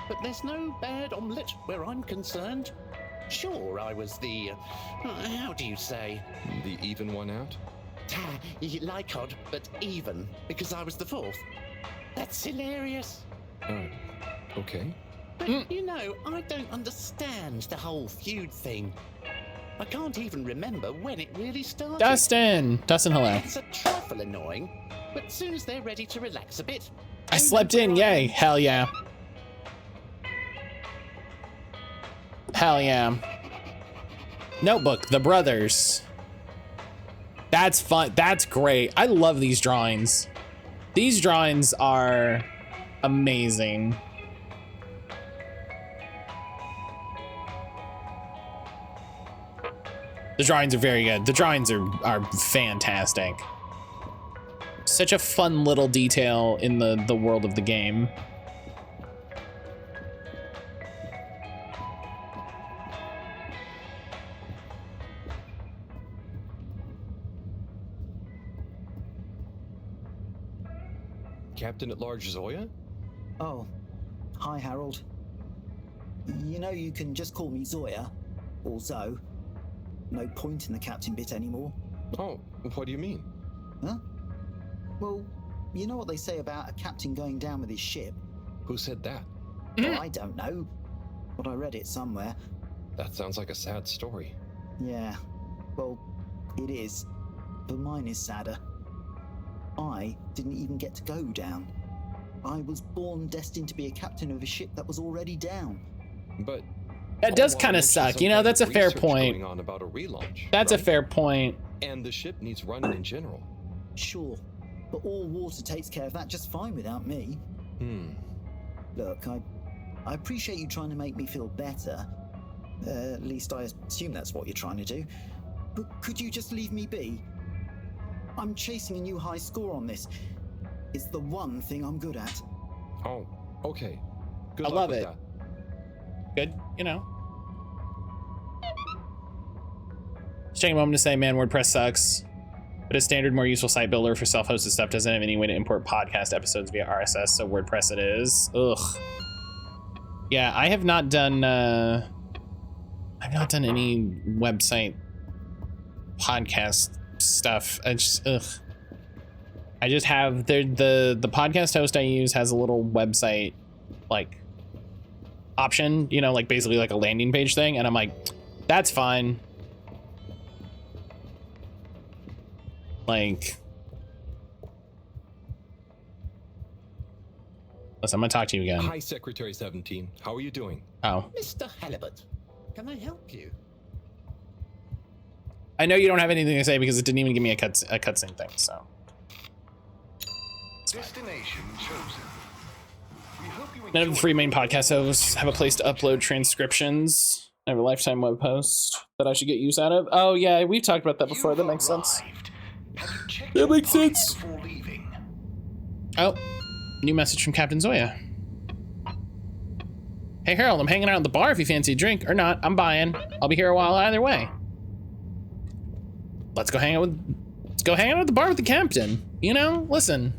But there's no bad omelette where I'm concerned. Sure, I was the, how do you say? The even one out? Like odd, but even, because I was the fourth. That's hilarious. Okay. But you know, I don't understand the whole feud thing. I can't even remember when it really started. Dustin hello. It's a trifle annoying, but as soon as they're ready to relax a bit. I slept in, yay, hell yeah. Hell yeah. Notebook, the brothers. That's fun, that's great. I love these drawings. These drawings are amazing. The drawings are very good. The drawings are fantastic. Such a fun little detail in the world of the game. Captain at Large Zoya? Oh, hi Harold. You know you can just call me Zoya, or Zo. No point in the captain bit anymore. Oh, what do you mean? Huh? Well, you know what they say about a captain going down with his ship? Who said that? Well, I don't know, but I read it somewhere. That sounds like a sad story. Yeah, well, it is, but mine is sadder. I didn't even get to go down. I was born destined to be a captain of a ship that was already down. But that does kind of suck. You know, that's a fair point. Going on about a relaunch, that's right? a fair point. And the ship needs running in general. Sure, but all water takes care of that just fine without me. Look, I appreciate you trying to make me feel better. At least I assume that's what you're trying to do. But could you just leave me be? I'm chasing a new high score on this. It's the one thing I'm good at. Oh, okay. Good I luck love with it. that. Good, you know. Just taking a moment to say, man, WordPress sucks. But a standard, more useful site builder for self-hosted stuff doesn't have any way to import podcast episodes via RSS, so WordPress it is. Ugh. Yeah, I have not done I've not done any website podcast stuff. I just I just have the podcast host I use has a little website like option, you know, like basically like a landing page thing, and I'm like, that's fine. Like, listen, I'm gonna talk to you again. Hi, Secretary 17. How are you doing? Oh. Mr. Halibut, can I help you? I know you don't have anything to say because it didn't even give me a cutscene thing, so. Destination chosen. We hope you None of the three main podcast hosts have a place to upload transcriptions. I have a lifetime web post that I should get use out of. Oh yeah, we've talked about that before. That makes sense. That makes sense. Oh, new message from Captain Zoya. Hey Harold, I'm hanging out at the bar if you fancy a drink. Or not, I'm buying. I'll be here a while either way. Let's go hang out at the bar with the captain. You know, listen.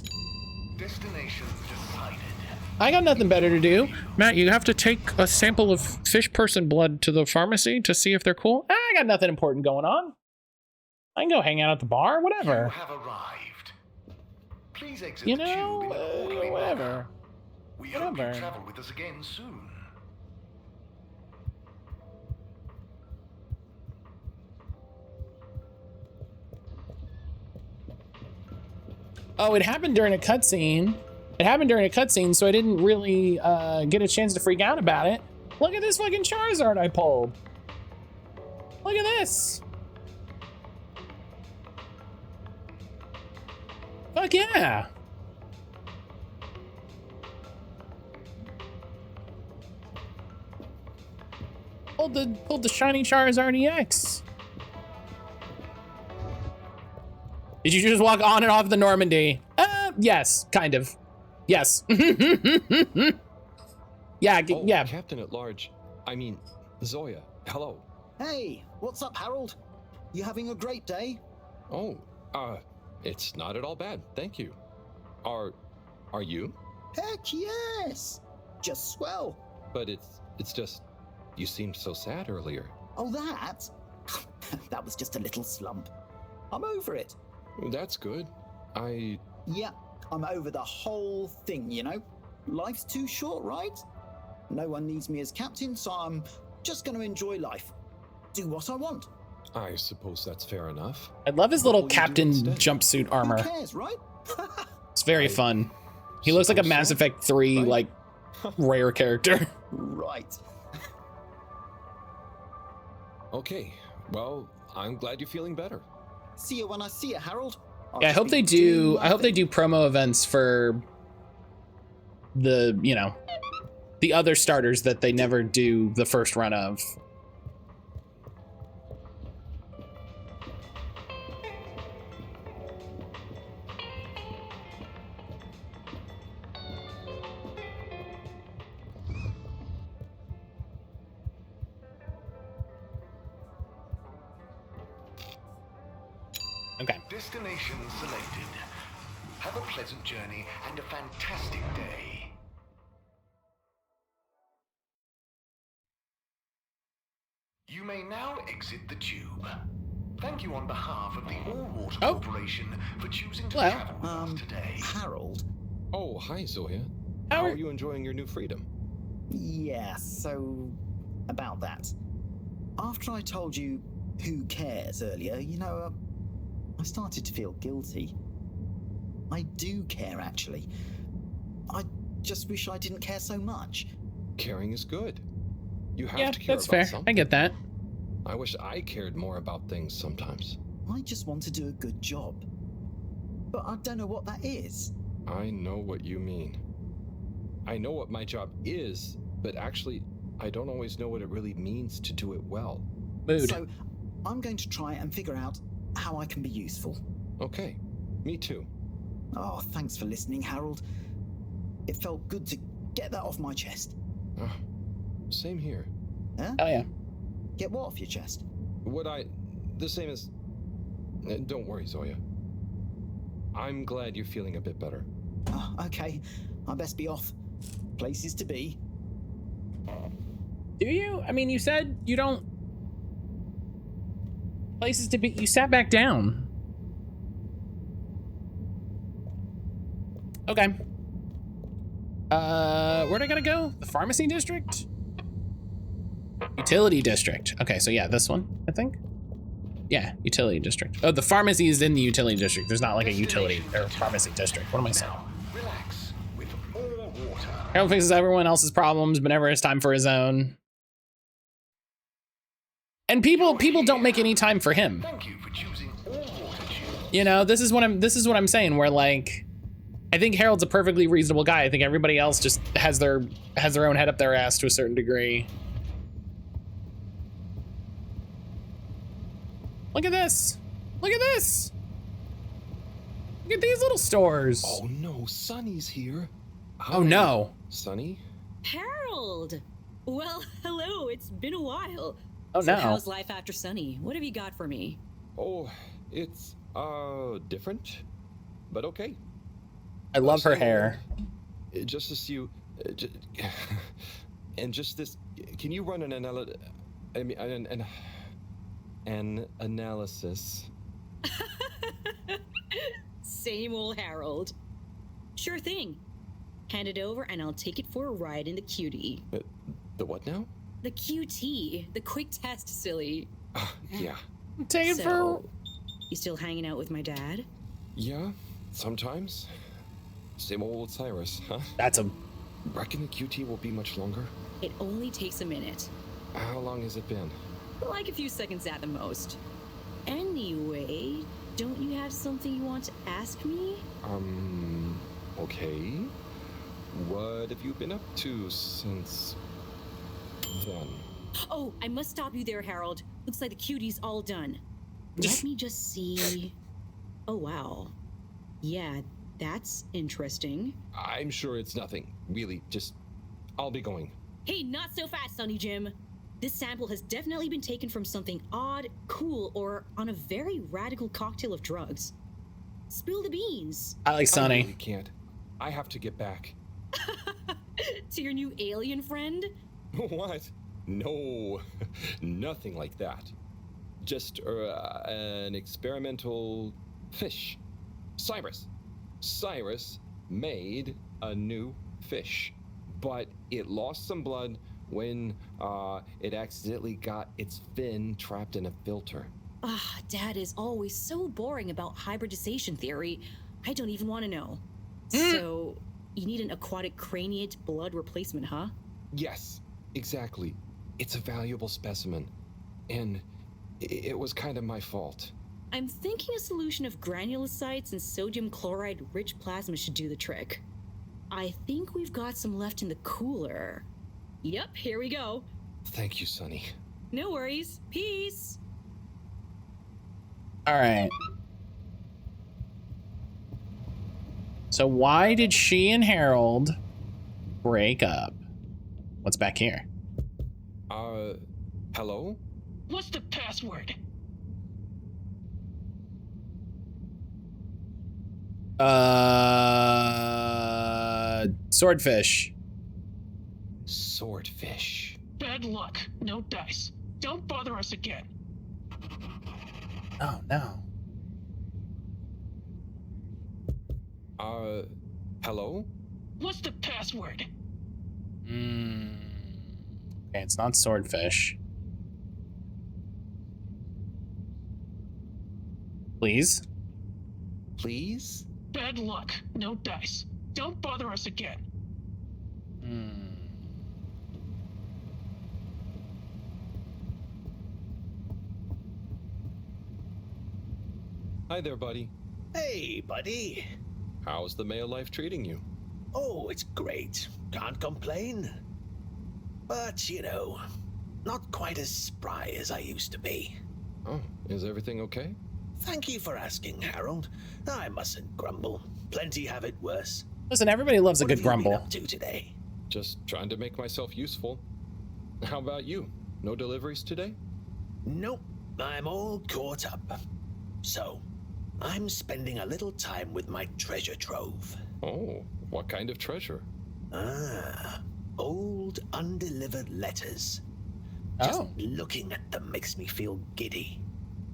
Destination decided. I got nothing better to do. Matt, you have to take a sample of fish person blood to the pharmacy to see if they're cool. I got nothing important going on. I can go hang out at the bar, whatever. You have arrived. Please exit You the know, tube in an orderly whatever. manner. We hope Whatever. you travel with us again soon. Oh, it happened during a cutscene. It happened during a cutscene, so I didn't really get a chance to freak out about it. Look at this fucking Charizard I pulled. Look at this. Fuck yeah. Pulled the shiny Charizard EX. Did you just walk on and off the Normandy? Yes, kind of. Yes. Yeah, Oh, yeah. Captain at Large. I mean, Zoya. Hello. Hey, what's up, Harold? You having a great day? Oh, it's not at all bad. Thank you. Are you? Heck yes! Just swell. But it's just, you seemed so sad earlier. Oh, that? That was just a little slump. I'm over it. That's good. Yeah, I'm over the whole thing, you know? Life's too short, right? No one needs me as captain, so I'm just gonna enjoy life. Do what I want. I suppose that's fair enough. I love his little captain jumpsuit armor. Who cares, right? It's very fun. He looks like a Mass Effect 3 like rare character. Right. Okay, well, I'm glad you're feeling better. See you when I see you, Harold. Yeah, I hope they do. I hope they do promo events for the, you know, the other starters that they never do the first run of. Okay. Destination selected. Have a pleasant journey and a fantastic day. You may now exit the tube. Thank you on behalf of the All Water Corporation for choosing to travel with us today. Harold? Oh, hi, Zoya. How are you enjoying your new freedom? Yeah, so about that. After I told you who cares earlier, you know, I started to feel guilty. I do care, actually. I just wish I didn't care so much. Caring is good. You have Yeah, to care that's about fair. something. I get that. I wish I cared more about things sometimes. I just want to do a good job. But I don't know what that is. I know what you mean. I know what my job is, but actually, I don't always know what it really means to do it well. Mood. So, I'm going to try and figure out how I can be useful. Okay, me too. Oh, thanks for listening, Harold. It felt good to get that off my chest. Same here. Huh? Oh, yeah. Get what off your chest? The same as... Don't worry, Zoya. I'm glad you're feeling a bit better. Oh, okay. I best be off. Places to be. Do you? I mean, you said you don't... Places to be... You sat back down. Okay. Where'd I gotta go? The pharmacy district? Utility district. Okay, so yeah, this one, I think. Yeah, utility district. Oh, the pharmacy is in the utility district. There's not like a utility or pharmacy district. What am I saying? Relax with more water. Harold fixes everyone else's problems, but never has time for his own. And people don't make any time for him. Thank you for choosing all water tubes. You know, this is what I'm saying, where like, I think Harold's a perfectly reasonable guy. I think everybody else just has their own head up their ass to a certain degree. Look at this. Look at this. Look at these little stores. Oh no, Sonny's here. Oh no. Sonny? Harold! Well, hello, it's been a while. Oh So no. how's life after Sunny? What have you got for me? Oh, it's different, but okay. I love her hair. Just as you, and just this. Can you run an analysis? Same old Harold. Sure thing. Hand it over and I'll take it for a ride in the QT. The what now? The QT, the quick test, silly. Yeah. Take it for. You still hanging out with my dad? Yeah, sometimes. Same old Cyrus, huh? That's a. Reckon the QT will be much longer? It only takes a minute. How long has it been? Like a few seconds at the most. Anyway, don't you have something you want to ask me? Okay. What have you been up to since then? Oh, I must stop you there, Harold. Looks like the QT's all done. Let me just see. Oh, wow. Yeah, that's interesting. I'm sure it's nothing. Really, just... I'll be going. Hey, not so fast, Sonny Jim. This sample has definitely been taken from something odd, cool, or on a very radical cocktail of drugs. Spill the beans. I like Sonny. I really can't. I have to get back. To your new alien friend? What? No, nothing like that. Just an experimental fish. Cyrus made a new fish, but it lost some blood when it accidentally got its fin trapped in a filter. Dad is always so boring about hybridization theory. I don't even want to know. So, you need an aquatic craniate blood replacement, huh? Yes, exactly. It's a valuable specimen, and it was kind of my fault. I'm thinking a solution of granulocytes and sodium chloride-rich plasma should do the trick. I think we've got some left in the cooler. Yep, here we go. Thank you, Sonny. No worries. Peace. All right. So why did she and Harold break up? What's back here? Hello? What's the password? Swordfish. Swordfish. Bad luck. No dice. Don't bother us again. Oh, no. Hello? What's the password? Okay, it's not swordfish. Please? Please? Bad luck. No dice. Don't bother us again. Hi there, buddy. Hey, buddy. How's the male life treating you? Oh, it's great. Can't complain. But, you know, not quite as spry as I used to be. Oh, is everything okay? Thank you for asking, Harold. I mustn't grumble. Plenty have it worse. Listen, everybody loves a good What have you grumble. been up to today? Just trying to make myself useful. How about you? No deliveries today? Nope. I'm all caught up. So, I'm spending a little time with my treasure trove. Oh, what kind of treasure? Old undelivered letters. Just looking at them makes me feel giddy.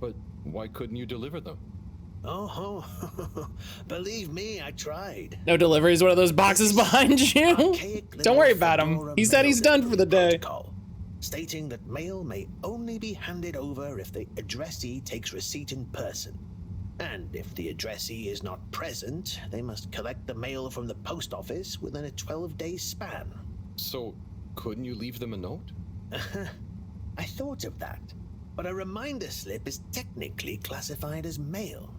But why couldn't you deliver them? Oh, believe me, I tried. No delivery is one of those boxes behind you. Don't worry about him. He said he's done for the day. Stating that mail may only be handed over if the addressee takes receipt in person. And if the addressee is not present, they must collect the mail from the post office within a 12-day span. So, couldn't you leave them a note? I thought of that, but a reminder slip is technically classified as mail,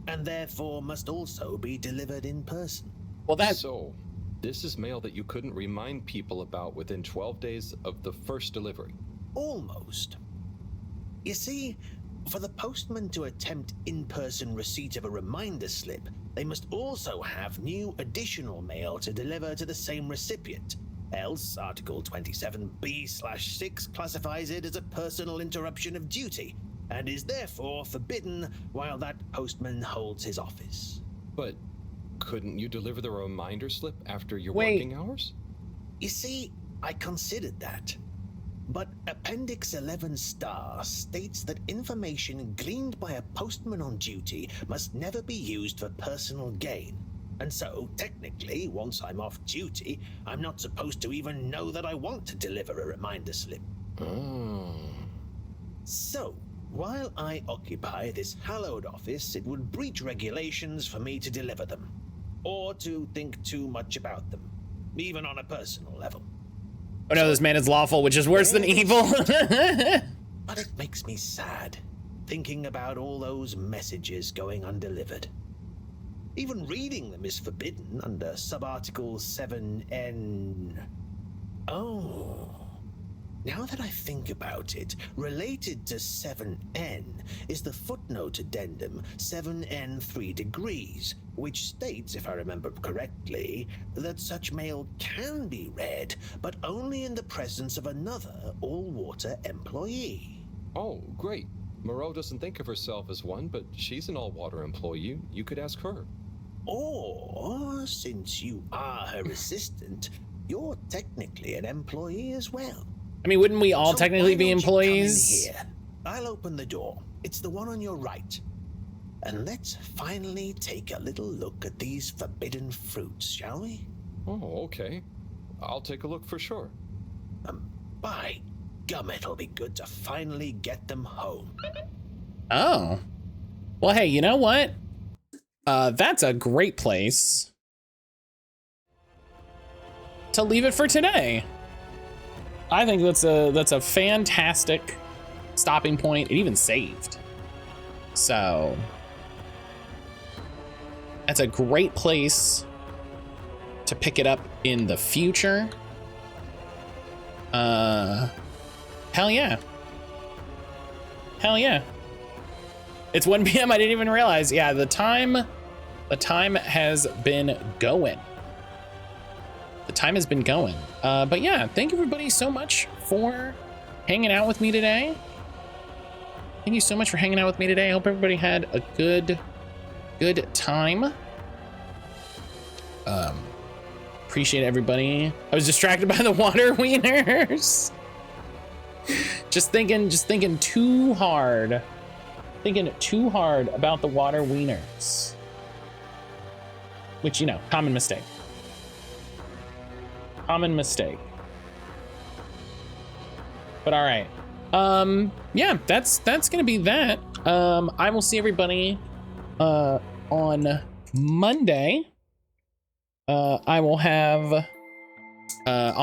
and therefore must also be delivered in person. Well, that's... So, this is mail that you couldn't remind people about within 12 days of the first delivery? Almost. You see, for the postman to attempt in-person receipt of a reminder slip, they must also have new additional mail to deliver to the same recipient. Else, Article 27B/6 classifies it as a personal interruption of duty, and is therefore forbidden while that postman holds his office. But couldn't you deliver the reminder slip after your Wait. working hours? You see, I considered that. But Appendix 11 Star states that information gleaned by a postman on duty must never be used for personal gain. And so, technically, once I'm off duty, I'm not supposed to even know that I want to deliver a reminder slip. Oh. So, while I occupy this hallowed office, it would breach regulations for me to deliver them, or to think too much about them, even on a personal level. Oh no, this man is lawful, which is worse than evil. But it makes me sad, thinking about all those messages going undelivered. Even reading them is forbidden under subarticle 7N. Oh. Now that I think about it, related to 7N is the footnote addendum 7N 3 degrees, which states, if I remember correctly, that such mail can be read, but only in the presence of another all-water employee. Oh, great. Moreau doesn't think of herself as one, but she's an all-water employee. You could ask her. Or, since you are her assistant, you're technically an employee as well. I mean, wouldn't we all technically be employees? Here. I'll open the door. It's the one on your right. And let's finally take a little look at these forbidden fruits, shall we? Oh, okay. I'll take a look for sure. By gum, it'll be good to finally get them home. Oh. Well, hey, you know what? That's a great place to leave it for today. I think that's a fantastic stopping point. It even saved. So that's a great place to pick it up in the future. Hell yeah. Hell yeah. It's 1 p.m. I didn't even realize. Yeah, the time has been going. The time has been going. But yeah, thank everybody so much for hanging out with me today. Thank you so much for hanging out with me today. I hope everybody had a good time. Appreciate everybody. I was distracted by the water wieners. just thinking too hard. Thinking too hard about the water wieners. Which, you know, common mistake. Common mistake. But all right. Yeah, that's gonna be that. I will see everybody on Monday. I'll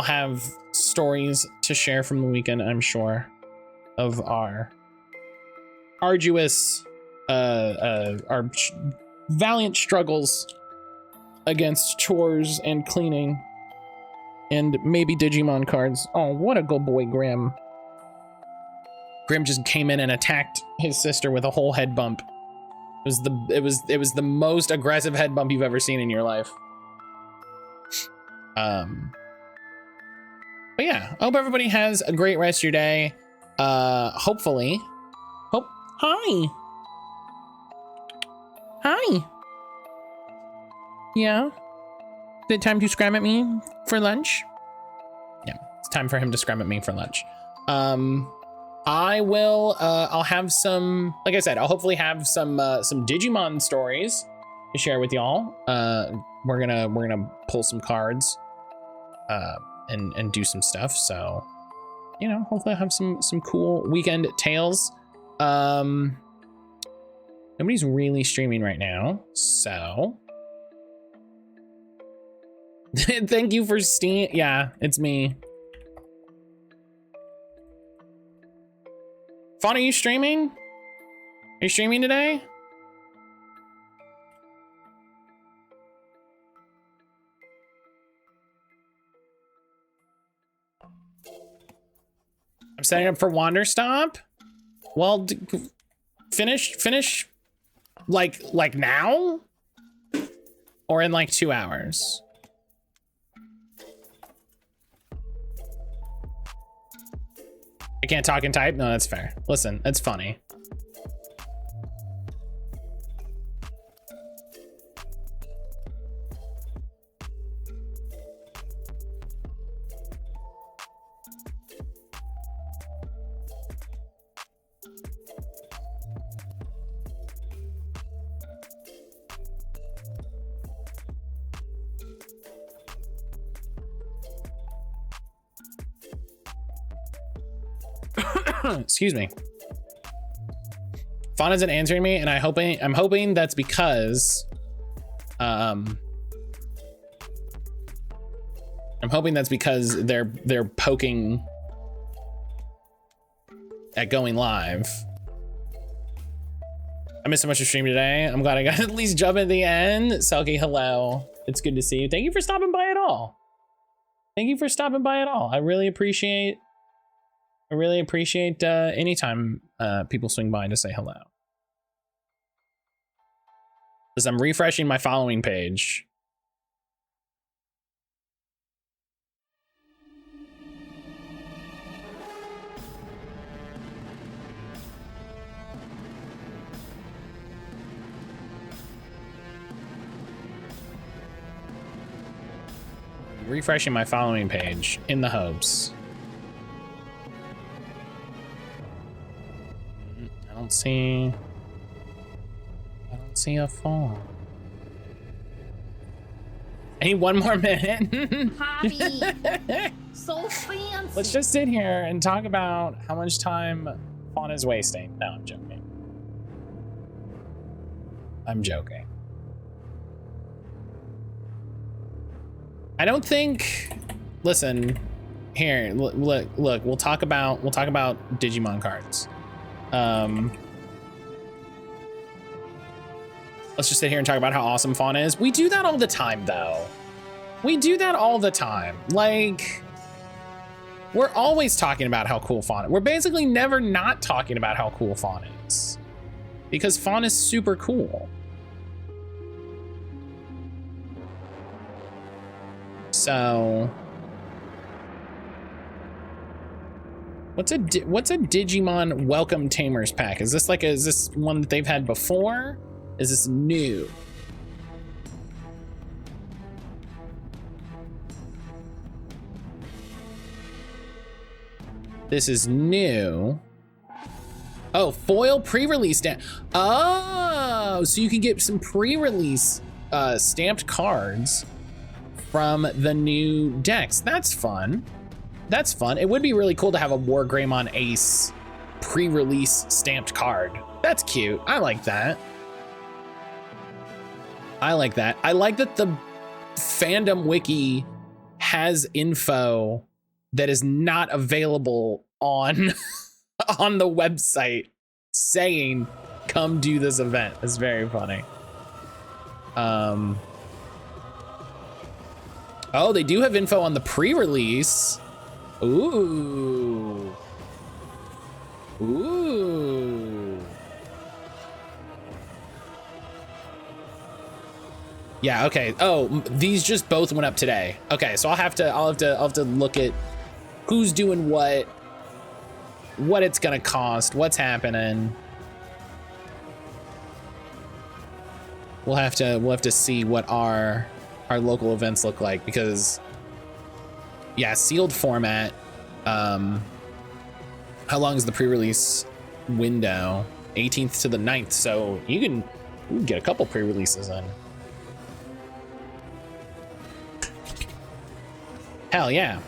have stories to share from the weekend, I'm sure, of our arduous our valiant struggles against chores and cleaning and maybe Digimon cards. Oh, what a good boy, Grim. Grim just came in and attacked his sister with a whole head bump. It was the most aggressive head bump you've ever seen in your life. But yeah, I hope everybody has a great rest of your day. Hopefully. Hi. Hi. Yeah. Is it time to scram at me for lunch? Yeah, it's time for him to scram at me for lunch. I will, I'll have some, like I said, I'll hopefully have some Digimon stories to share with y'all. We're gonna pull some cards, and do some stuff. So, you know, hopefully I'll have some cool weekend tales. Nobody's really streaming right now, so. Thank you for Steam. Yeah, it's me. Fawn, are you streaming? Are you streaming today? I'm setting up for Wander Stop. Well, finish like now? Or in like 2 hours? I can't talk and type? No, that's fair. Listen, that's funny. Excuse me. Fawn isn't answering me, and I'm hoping that's because I'm hoping that's because they're poking at going live. I missed so much of stream today. I'm glad I got at least jump at the end. Selkie, hello. It's good to see you. Thank you for stopping by at all. Thank you for stopping by at all. I really appreciate anytime people swing by to say hello. As I'm refreshing my following page. Refreshing my following page in the hopes. I don't see a phone. I need one more minute. Hobby. So fancy. Let's just sit here and talk about how much time Fawn is wasting. No, I'm joking. I'm joking. I don't think. Listen, here. Look. We'll talk about Digimon cards. Let's just sit here and talk about how awesome Fawn is. We do that all the time, though. We do that all the time. Like, we're always talking about how cool Fawn is. We're basically never not talking about how cool Fawn is, because Fawn is super cool. So, what's a Digimon Welcome Tamers pack? Is this one that they've had before? Is this new? This is new. Oh, foil pre-release stamp. Oh, so you can get some pre-release stamped cards from the new decks. That's fun. That's fun. It would be really cool to have a War Greymon Ace pre-release stamped card. That's cute. I like that. I like that. I like that the fandom wiki has info that is not available on on the website saying come do this event. It's very funny. Oh, they do have info on the pre-release. Ooh. Yeah, okay. Oh, these just both went up today. Okay, so I'll have to look at who's doing what it's gonna cost, what's happening. We'll have to see what our local events look like, because yeah, sealed format How long is the pre-release window? 18th to the 9th, so you can get a couple pre-releases in. Hell yeah.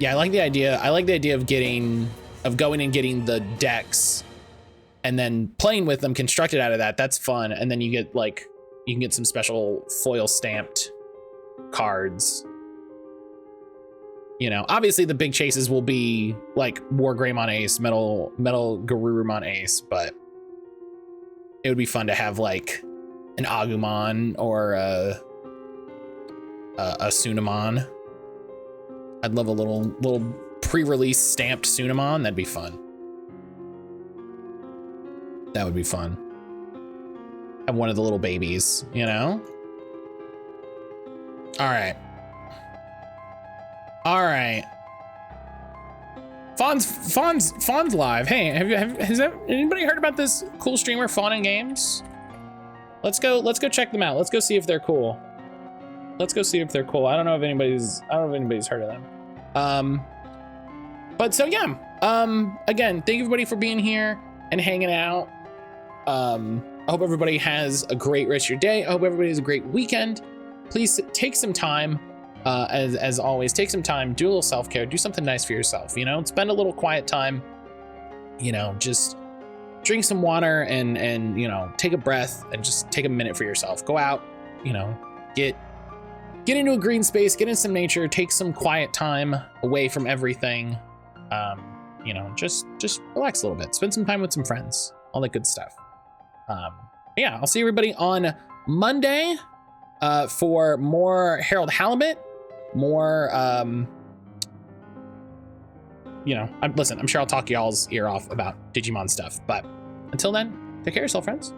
Yeah, I like the idea. I like the idea of going and getting the decks and then playing with them constructed out of that. That's fun. And then you get like, you can get some special foil stamped cards. You know, obviously the big chases will be like Wargreymon Ace, Metal Garurumon Ace, but it would be fun to have like an Agumon or a Sunamon. I'd love a little pre-release stamped Sunamon. That'd be fun. That would be fun. Have one of the little babies, you know? All right. All right. Fawn's live. Hey, has anybody heard about this cool streamer, Fawn and Games? Let's go check them out. Let's go see if they're cool. Let's go see if they're cool. I don't know if anybody's heard of them. But so yeah. Again, thank everybody for being here and hanging out. I hope everybody has a great rest of your day. I hope everybody has a great weekend. Please take some time. As always, take some time, do a little self-care, do something nice for yourself, you know, spend a little quiet time, you know, just drink some water and, you know, take a breath and just take a minute for yourself. Go out, you know, get into a green space, get in some nature, take some quiet time away from everything. You know, just relax a little bit, spend some time with some friends, all that good stuff. Yeah, I'll see everybody on Monday, for more Harold Halibut. More, you know, listen, I'm sure I'll talk y'all's ear off about Digimon stuff, but until then, take care of yourself, friends.